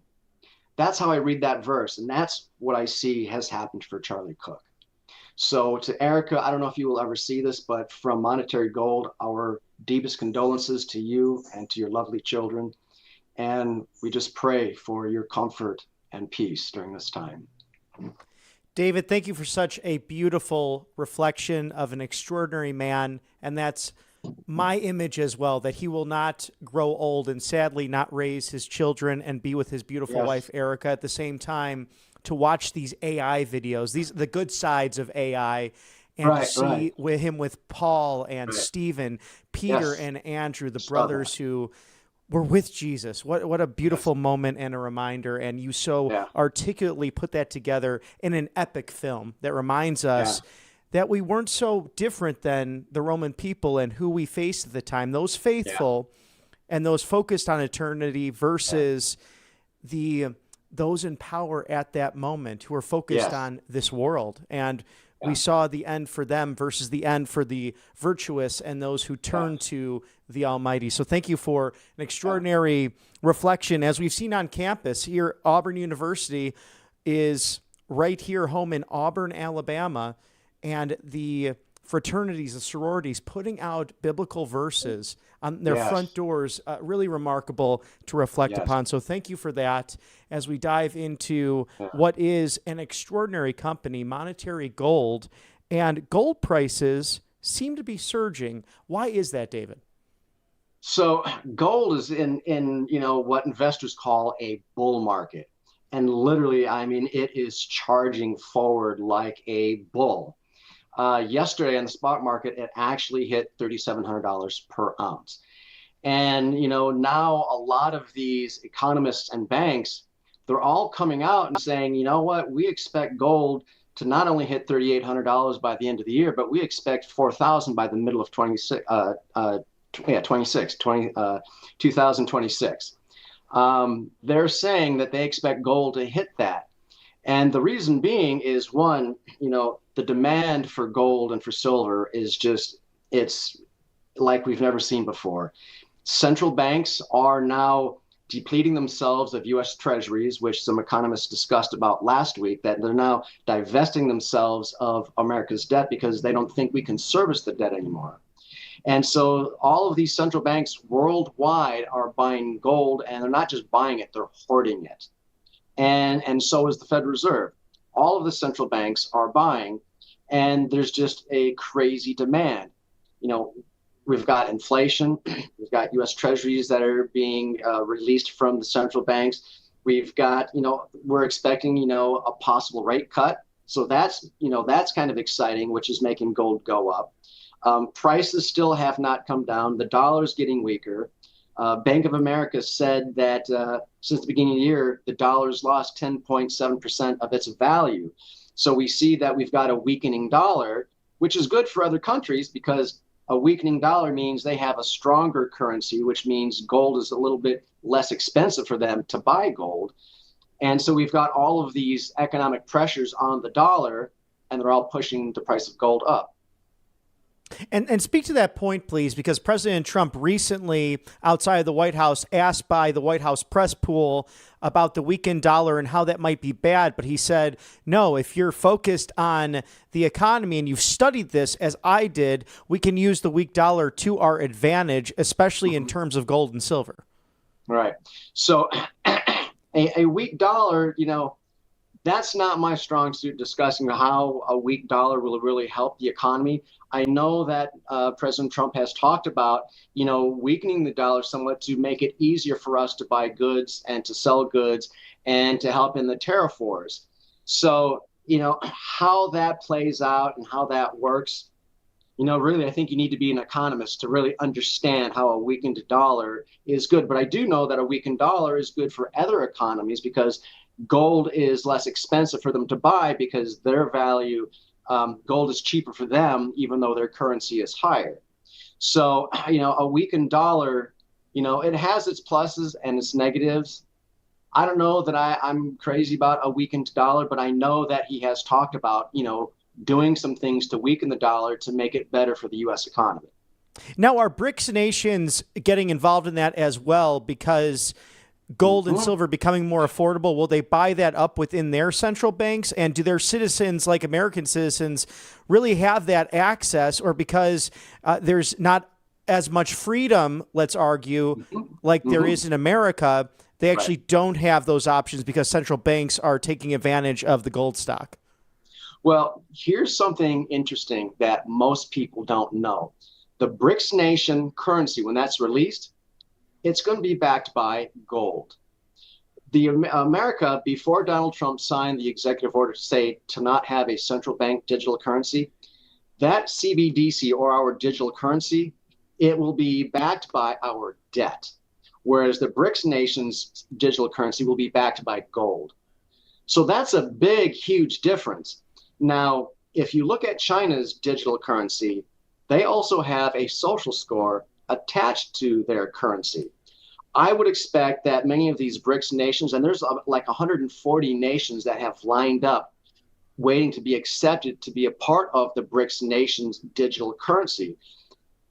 That's how I read that verse. And that's what I see has happened for Charlie Cook. So to Erica, I don't know if you will ever see this, but from Monetary Gold, our deepest condolences to you and to your lovely children. And we just pray for your comfort and peace during this time. David, thank you for such a beautiful reflection of an extraordinary man. And that's my image as well, that he will not grow old and sadly not raise his children and be with his beautiful wife, Erica, at the same time to watch these AI videos, the good sides of AI, and to see with him with Paul and Stephen, Peter and Andrew, the brothers who were with Jesus. What a beautiful moment and a reminder. And you so articulately put that together in an epic film that reminds us that we weren't so different than the Roman people and who we faced at the time. Those faithful and those focused on eternity versus those in power at that moment who are focused on this world. And we saw the end for them versus the end for the virtuous and those who turn to the Almighty. So thank you for an extraordinary reflection. As we've seen on campus here, Auburn University is right here home in Auburn, Alabama, and the fraternities, the sororities, putting out biblical verses on their front doors, really remarkable to reflect upon. So thank you for that as we dive into what is an extraordinary company, Monetary Gold, and gold prices seem to be surging. Why is that, David? So gold is in what investors call a bull market. And literally, I mean, it is charging forward like a bull. Yesterday on the spot market, it actually hit $3,700 per ounce. And, now a lot of these economists and banks, they're all coming out and saying, you know what, we expect gold to not only hit $3,800 by the end of the year, but we expect $4,000 by the middle of 2026. They're saying that they expect gold to hit that. And the reason being is, one, the demand for gold and for silver is it's like we've never seen before. Central banks are now depleting themselves of U.S. treasuries, which some economists discussed about last week, that they're now divesting themselves of America's debt because they don't think we can service the debt anymore. And so all of these central banks worldwide are buying gold, and they're not just buying it, they're hoarding it. And so is the Federal Reserve. All of the central banks are buying, and there's just a crazy demand. We've got inflation, we've got U.S. treasuries that are being released from the central banks. We've got, we're expecting, a possible rate cut. So that's kind of exciting, which is making gold go up. Prices still have not come down. The dollar's getting weaker. Bank of America said that since the beginning of the year, the dollar's lost 10.7% of its value. So we see that we've got a weakening dollar, which is good for other countries because a weakening dollar means they have a stronger currency, which means gold is a little bit less expensive for them to buy gold. And so we've got all of these economic pressures on the dollar, and they're all pushing the price of gold up. And speak to that point, please, because President Trump recently, outside of the White House, asked by the White House press pool about the weakened dollar and how that might be bad. But he said, no, if you're focused on the economy and you've studied this as I did, we can use the weak dollar to our advantage, especially in terms of gold and silver. Right. So a weak dollar, that's not my strong suit, discussing how a weak dollar will really help the economy. I know that President Trump has talked about, weakening the dollar somewhat to make it easier for us to buy goods and to sell goods and to help in the tariff wars. So, how that plays out and how that works, really, I think you need to be an economist to really understand how a weakened dollar is good. But I do know that a weakened dollar is good for other economies because gold is less expensive for them to buy because their value, gold is cheaper for them, even though their currency is higher. So, a weakened dollar, it has its pluses and its negatives. I don't know that I'm crazy about a weakened dollar, but I know that he has talked about, doing some things to weaken the dollar to make it better for the U.S. economy. Now, are BRICS nations getting involved in that as well because gold and silver becoming more affordable? Will they buy that up within their central banks? And do their citizens, like American citizens, really have that access? Or because there's not as much freedom, let's argue, like there is in America, they actually don't have those options because central banks are taking advantage of the gold stock? Well, here's something interesting that most people don't know. The BRICS nation currency, when that's released, it's going to be backed by gold. The America, before Donald Trump signed the executive order to say to not have a central bank digital currency, that CBDC, or our digital currency, it will be backed by our debt, whereas the BRICS nations' digital currency will be backed by gold. So that's a big, huge difference. Now, if you look at China's digital currency, they also have a social score attached to their currency. I would expect that many of these BRICS nations, and there's like 140 nations that have lined up waiting to be accepted to be a part of the BRICS nations' digital currency.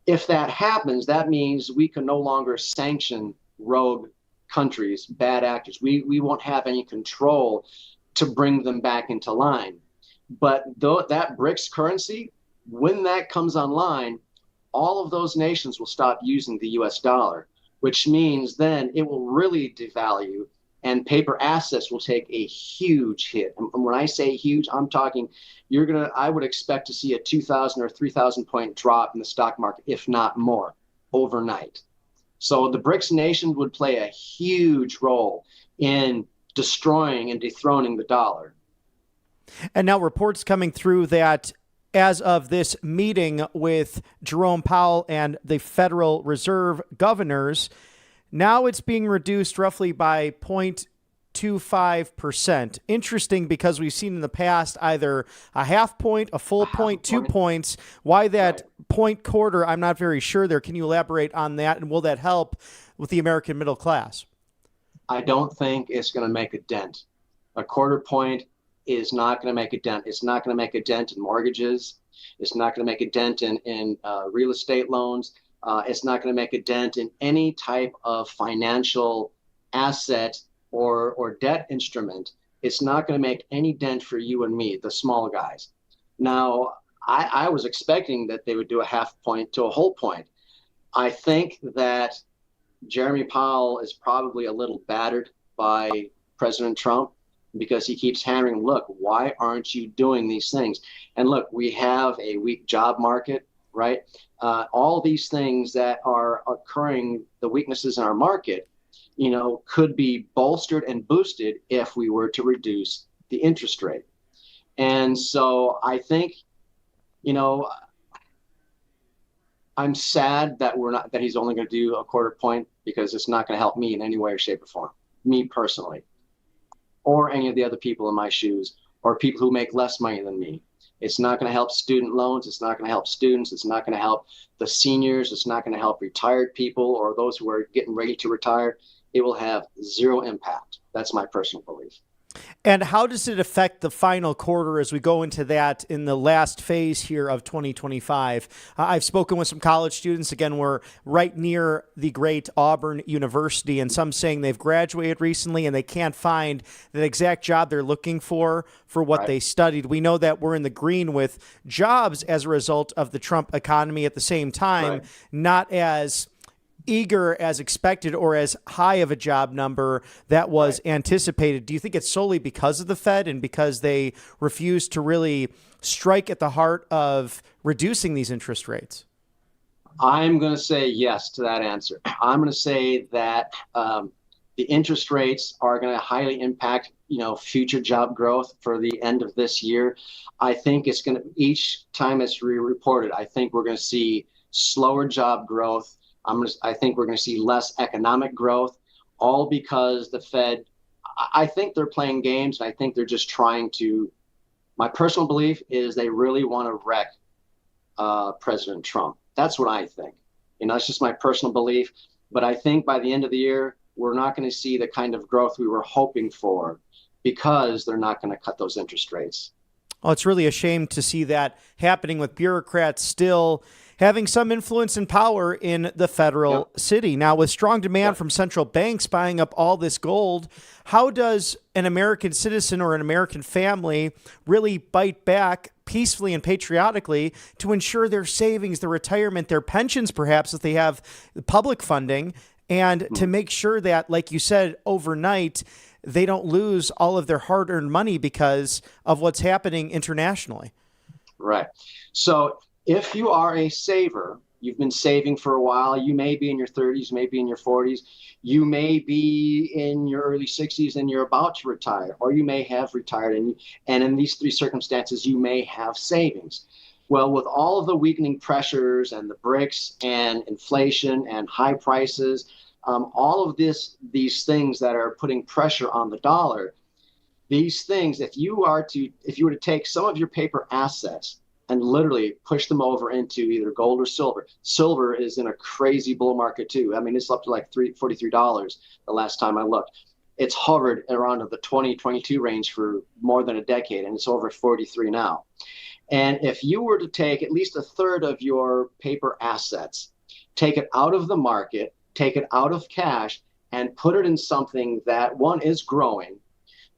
If that happens, that means we can no longer sanction rogue countries, bad actors. We won't have any control to bring them back into line. But that BRICS currency, when that comes online, all of those nations will stop using the US dollar, which means then it will really devalue and paper assets will take a huge hit. And when I say huge, I'm talking I would expect to see a 2,000 or 3,000 point drop in the stock market, if not more, overnight. So the BRICS nations would play a huge role in destroying and dethroning the dollar. And now reports coming through that as of this meeting with Jerome Powell and the Federal Reserve governors, now it's being reduced roughly by 0.25%. Interesting, because we've seen in the past either a half point, a full point, 2 points. Why that point quarter, I'm not very sure there. Can you elaborate on that? And will that help with the American middle class? I don't think it's going to make a dent. A quarter point is not going to make a dent. It's not going to make a dent in mortgages. It's not going to make a dent in real estate loans. It's not going to make a dent in any type of financial asset or debt instrument. It's not going to make any dent for you and me, the small guys. Now, I was expecting that they would do a half point to a whole point. I think that Jeremy Powell is probably a little battered by President Trump, because he keeps hammering, look, why aren't you doing these things? And look, we have a weak job market, right? All these things that are occurring, the weaknesses in our market, could be bolstered and boosted if we were to reduce the interest rate. And so I think, I'm sad that that he's only going to do a quarter point, because it's not going to help me in any way or shape or form, me personally, or any of the other people in my shoes, or people who make less money than me. It's not going to help student loans. It's not going to help students. It's not going to help the seniors. It's not going to help retired people or those who are getting ready to retire. It will have zero impact. That's my personal belief. And how does it affect the final quarter as we go into that in the last phase here of 2025? I've spoken with some college students. Again, we're right near the great Auburn University, and some saying they've graduated recently and they can't find the exact job they're looking for what they studied. We know that we're in the green with jobs as a result of the Trump economy. At the same time, not as eager as expected or as high of a job number that was anticipated. Do you think it's solely because of the Fed and because they refuse to really strike at the heart of reducing these interest rates? I'm going to say yes to that answer. I'm going to say that the interest rates are going to highly impact, future job growth for the end of this year. I think it's going to, each time it's reported, I think we're going to see slower job growth. I think we're going to see less economic growth, all because the Fed, I think they're playing games. And I think they're just trying to, my personal belief is they really want to wreck President Trump. That's what I think. It's just my personal belief. But I think by the end of the year, we're not going to see the kind of growth we were hoping for, because they're not going to cut those interest rates. Well, it's really a shame to see that happening with bureaucrats still having some influence and power in the federal city. Now, with strong demand from central banks buying up all this gold, how does an American citizen or an American family really bite back peacefully and patriotically to ensure their savings, their retirement, their pensions, perhaps, if they have public funding, and to make sure that, like you said, overnight, they don't lose all of their hard-earned money because of what's happening internationally? Right. So if you are a saver, you've been saving for a while, you may be in your 30s, maybe in your 40s, you may be in your early 60s and you're about to retire, or you may have retired, and in these three circumstances, you may have savings. Well, with all of the weakening pressures and the BRICS and inflation and high prices, all of these things that are putting pressure on the dollar, these things, if you were to take some of your paper assets and literally push them over into either gold or silver. Silver is in a crazy bull market too. I mean, it's up to like $43 the last time I looked. it's hovered around the 2022 range for more than a decade, and it's over 43 now. And if you were to take at least a third of your paper assets, take it out of the market, take it out of cash, and put it in something that, one, is growing.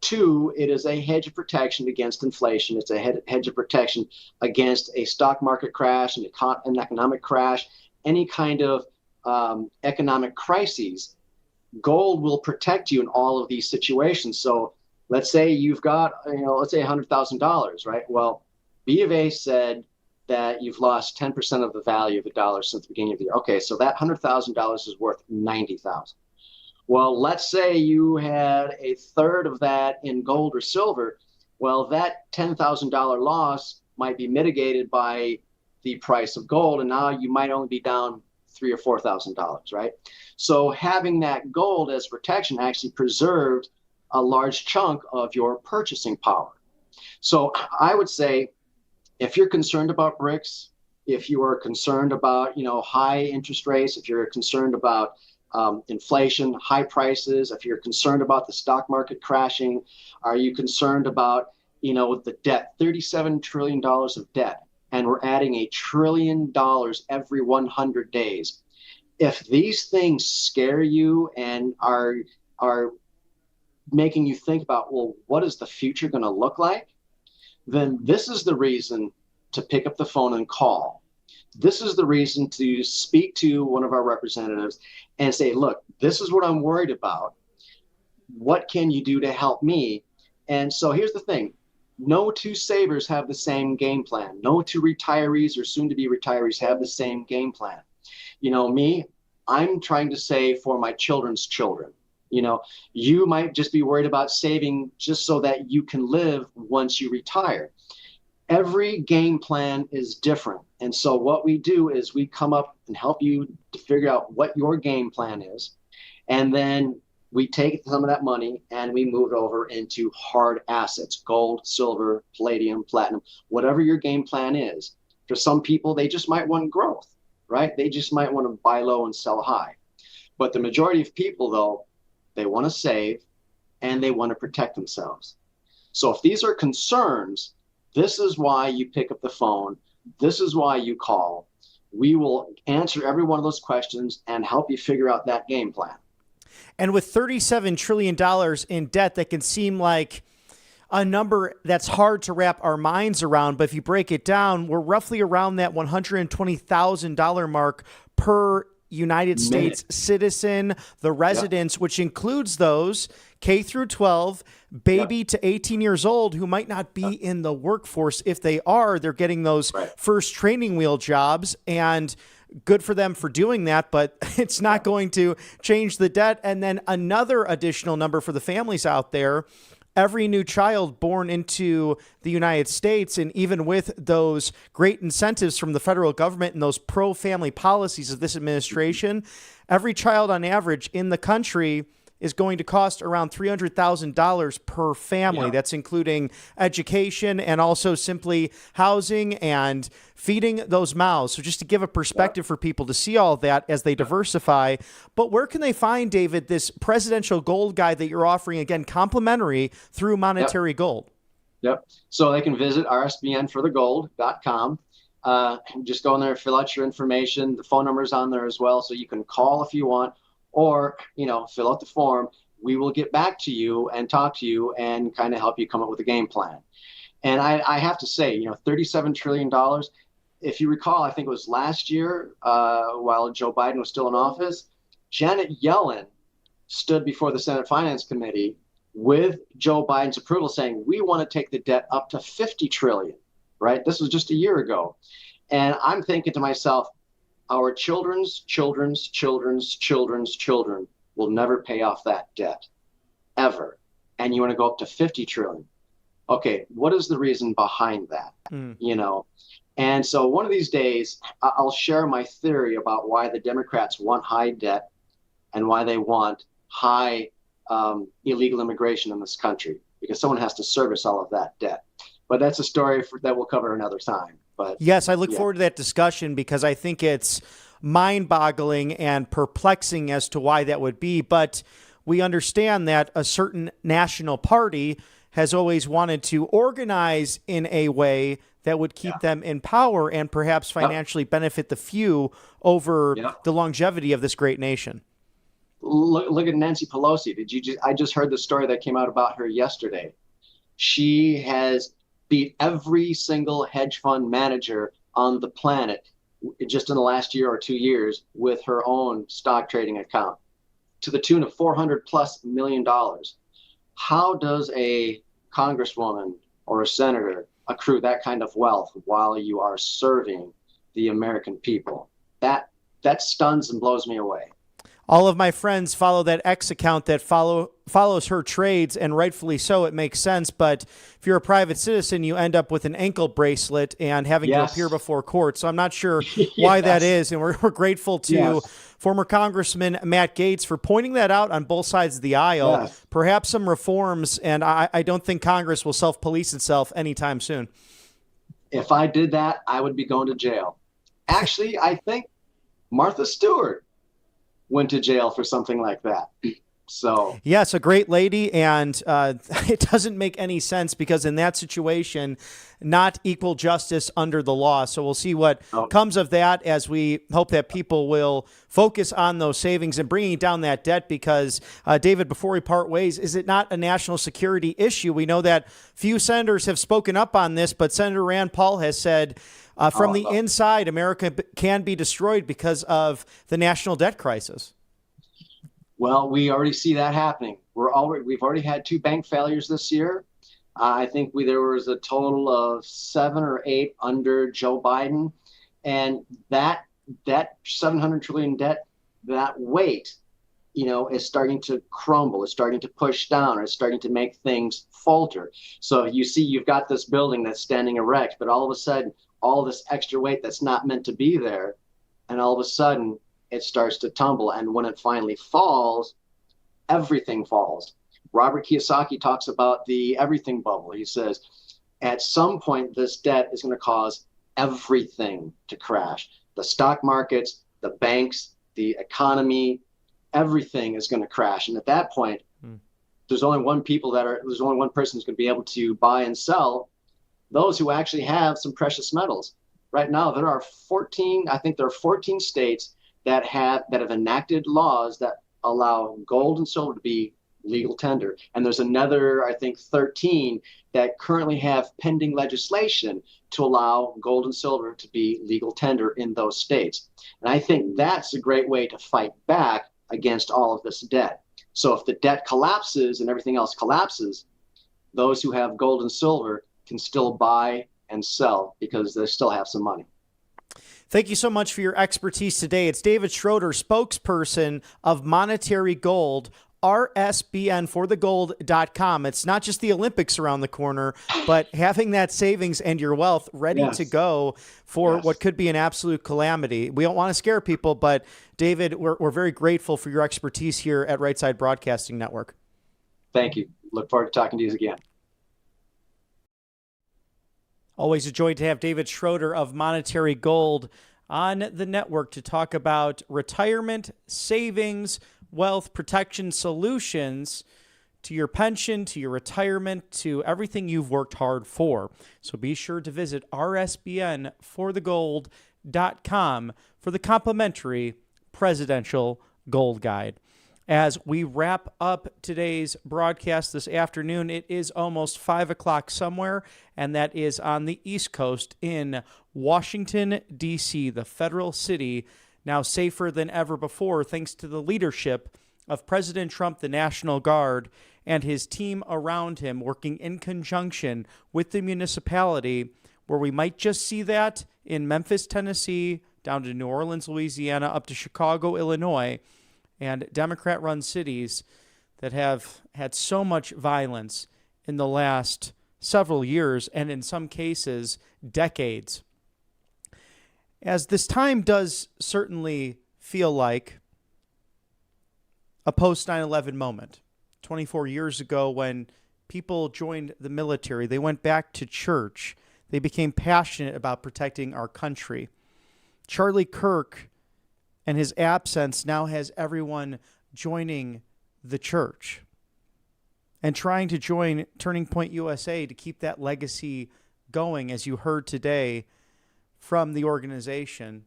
Two, it is a hedge of protection against inflation. It's a hedge of protection against a stock market crash, an economic crash, any kind of economic crises. Gold will protect you in all of these situations. So let's say you've got, let's say $100,000, right? Well, B of A said that you've lost 10% of the value of the dollar since the beginning of the year. Okay, so that $100,000 is worth $90,000. Well, let's say you had a third of that in gold or silver. Well, that $10,000 loss might be mitigated by the price of gold, and now you might only be down $3,000 or $4,000, right? So having that gold as protection actually preserved a large chunk of your purchasing power. So I would say, if you're concerned about BRICS, if you are concerned about high interest rates, if you're concerned about inflation, high prices, if you're concerned about the stock market crashing, are you concerned about the debt, $37 trillion of debt, and we're adding $1 trillion every 100 days. If these things scare you and are making you think about, well, what is the future going to look like? Then this is the reason to pick up the phone and call. This is the reason to speak to one of our representatives and say, look, this is what I'm worried about. What can you do to help me? And so here's the thing. No two savers have the same game plan. No two retirees or soon-to-be retirees have the same game plan. Me, I'm trying to save for my children's children. You might just be worried about saving just so that you can live once you retire. Every game plan is different. And so what we do is we come up and help you to figure out what your game plan is. And then we take some of that money and we move it over into hard assets, gold, silver, palladium, platinum, whatever your game plan is. For some people, they just might want growth, right? They just might want to buy low and sell high. But the majority of people, though, they want to save and they want to protect themselves. So if these are concerns, this is why you pick up the phone. This is why you call. We will answer every one of those questions and help you figure out that game plan. And with $37 trillion in debt, that can seem like a number that's hard to wrap our minds around. But if you break it down, we're roughly around that $120,000 mark per United States citizen, the residents, which includes those K through 12, baby to 18 years old, who might not be in the workforce. If they are, they're getting those first training wheel jobs, and good for them for doing that, but it's not going to change the debt. And then another additional number for the families out there. Every new child born into the United States, and even with those great incentives from the federal government and those pro-family policies of this administration, every child on average in the country is going to cost around $300,000 per family. Yeah. That's including education and also simply housing and feeding those mouths. So just to give a perspective for people to see all of that as they diversify. But where can they find, David, this presidential gold guide that you're offering, again, complimentary through Monetary Gold? Yep. So they can visit rsbnforthegold.com. Just go in there, fill out your information. The phone number is on there as well, so you can call if you want. Or, fill out the form. We will get back to you and talk to you and kind of help you come up with a game plan. And I have to say, $37 trillion. If you recall, I think it was last year while Joe Biden was still in office, Janet Yellen stood before the Senate Finance Committee with Joe Biden's approval saying, we want to take the debt up to $50 trillion, right? This was just a year ago. And I'm thinking to myself, our children's children's children's children's children will never pay off that debt, ever. And you want to go up to $50 trillion. Okay, what is the reason behind that? And so one of these days, I'll share my theory about why the Democrats want high debt and why they want high illegal immigration in this country, because someone has to service all of that debt. But that's a story that we'll cover another time. But yes, I look forward to that discussion, because I think it's mind-boggling and perplexing as to why that would be. But we understand that a certain national party has always wanted to organize in a way that would keep them in power and perhaps financially benefit the few over the longevity of this great nation. Look at Nancy Pelosi. I just heard the story that came out about her yesterday. She has beat every single hedge fund manager on the planet just in the last year or 2 years with her own stock trading account to the tune of $400+ million. How does a congresswoman or a senator accrue that kind of wealth while you are serving the American people? That stuns and blows me away. All of my friends follow that X account that follows her trades, and rightfully so. It makes sense. But if you're a private citizen, you end up with an ankle bracelet and having to appear before court. So I'm not sure why that is. And we're grateful to former Congressman Matt Gaetz for pointing that out on both sides of the aisle. Perhaps some reforms, and I don't think Congress will self-police itself anytime soon. If I did that, I would be going to jail. Actually, I think Martha Stewart went to jail for something like that. So yes, a great lady, and it doesn't make any sense because in that situation, not equal justice under the law. So we'll see what comes of that as we hope that people will focus on those savings and bringing down that debt because, David, before we part ways, is it not a national security issue? We know that few senators have spoken up on this, but Senator Rand Paul has said from the inside, America can be destroyed because of the national debt crisis. Well, we already see that happening. We've already had 2 bank failures this year. I think there was a total of 7 or 8 under Joe Biden, and that $700 trillion debt, that weight, is starting to crumble. It's starting to push down. It's starting to make things falter. So you see, you've got this building that's standing erect, but all of a sudden, all this extra weight that's not meant to be there, and all of a sudden, it starts to tumble. And when it finally falls, everything falls. Robert Kiyosaki talks about the everything bubble. He says, at some point, this debt is going to cause everything to crash. The stock markets, the banks, the economy, everything is going to crash. And at that point, there's only one person who's going to be able to buy and sell those who actually have some precious metals. Right now, there are 14 states that have enacted laws that allow gold and silver to be legal tender. And there's another, I think, 13 that currently have pending legislation to allow gold and silver to be legal tender in those states. And I think that's a great way to fight back against all of this debt. So if the debt collapses and everything else collapses, those who have gold and silver can still buy and sell because they still have some money. Thank you so much for your expertise today. It's David Schroeder, spokesperson of Monetary Gold, RSBN for thegold.com. It's not just the Olympics around the corner, but having that savings and your wealth ready to go for what could be an absolute calamity. We don't want to scare people, but David, we're very grateful for your expertise here at Right Side Broadcasting Network. Thank you. Look forward to talking to you again. Always a joy to have David Schroeder of Monetary Gold on the network to talk about retirement, savings, wealth protection solutions to your pension, to your retirement, to everything you've worked hard for. So be sure to visit rsbnforthegold.com for the complimentary Presidential Gold Guide. As we wrap up today's broadcast this afternoon, it is almost 5 o'clock somewhere, and that is on the East Coast in Washington, D.C., the federal city, now safer than ever before thanks to the leadership of President Trump, the National Guard, and his team around him working in conjunction with the municipality, where we might just see that in Memphis, Tennessee, down to New Orleans, Louisiana, up to Chicago, Illinois, and Democrat-run cities that have had so much violence in the last several years, and in some cases, decades. As this time does certainly feel like a post-9/11 moment. 24 years ago when people joined the military, they went back to church, they became passionate about protecting our country. Charlie Kirk and his absence now has everyone joining the church and trying to join Turning Point USA to keep that legacy going, as you heard today from the organization.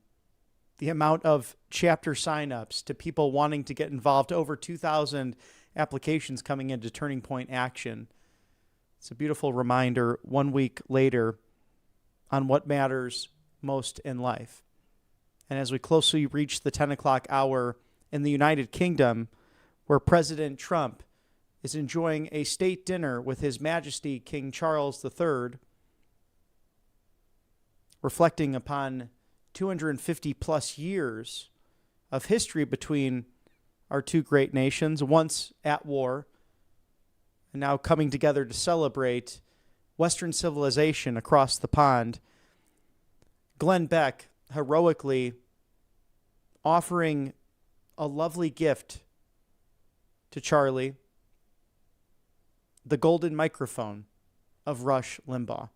The amount of chapter signups to people wanting to get involved, over 2,000 applications coming into Turning Point Action. It's a beautiful reminder 1 week later on what matters most in life. And as we closely reach the 10 o'clock hour in the United Kingdom, where President Trump is enjoying a state dinner with His Majesty King Charles III, reflecting upon 250 plus years of history between our two great nations, once at war and now coming together to celebrate Western civilization across the pond. Glenn Beck heroically offering a lovely gift to Charlie, the golden microphone of Rush Limbaugh.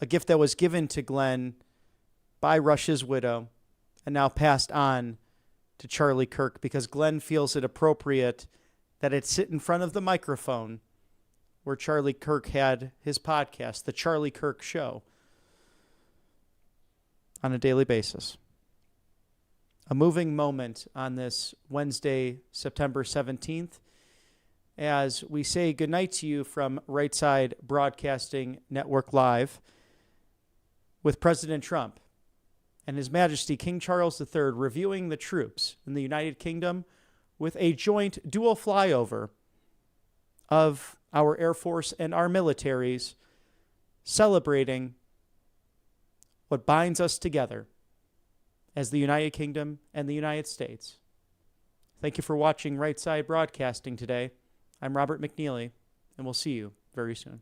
A gift that was given to Glenn by Rush's widow and now passed on to Charlie Kirk, because Glenn feels it appropriate that it sit in front of the microphone where Charlie Kirk had his podcast, The Charlie Kirk Show, on a daily basis. A moving moment on this Wednesday, September 17th, as we say goodnight to you from Right Side Broadcasting Network Live, with President Trump and His Majesty King Charles III reviewing the troops in the United Kingdom with a joint dual flyover of our Air Force and our militaries, celebrating what binds us together as the United Kingdom and the United States. Thank you for watching Right Side Broadcasting today. I'm Robert McNeely, and we'll see you very soon.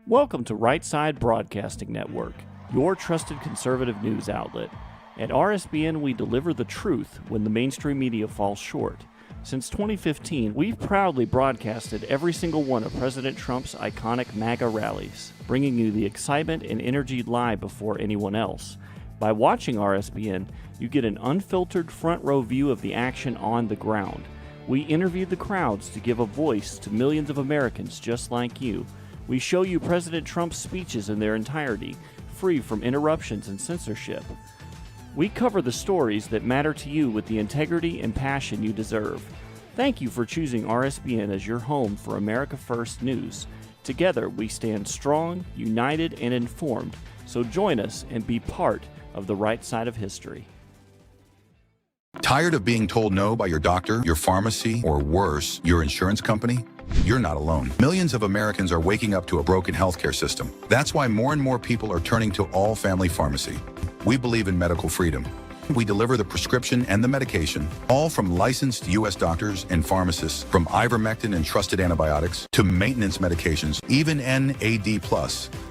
Welcome to Right Side Broadcasting Network, your trusted conservative news outlet. At RSBN, we deliver the truth when the mainstream media falls short. Since 2015, we've proudly broadcasted every single one of President Trump's iconic MAGA rallies, bringing you the excitement and energy live before anyone else. By watching RSBN, you get an unfiltered front row view of the action on the ground. We interview the crowds to give a voice to millions of Americans just like you. We show you President Trump's speeches in their entirety, free from interruptions and censorship. We cover the stories that matter to you with the integrity and passion you deserve. Thank you for choosing RSBN as your home for America First News. Together, we stand strong, united, and informed. So join us and be part of the right side of history. Tired of being told no by your doctor, your pharmacy, or worse, your insurance company? You're not alone. Millions of Americans are waking up to a broken healthcare system. That's why more and more people are turning to All Family Pharmacy. We believe in medical freedom. We deliver the prescription and the medication, all from licensed U.S. doctors and pharmacists, from ivermectin and trusted antibiotics to maintenance medications, even NAD+,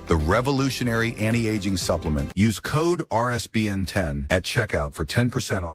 the revolutionary anti-aging supplement. Use code RSBN10 at checkout for 10% off.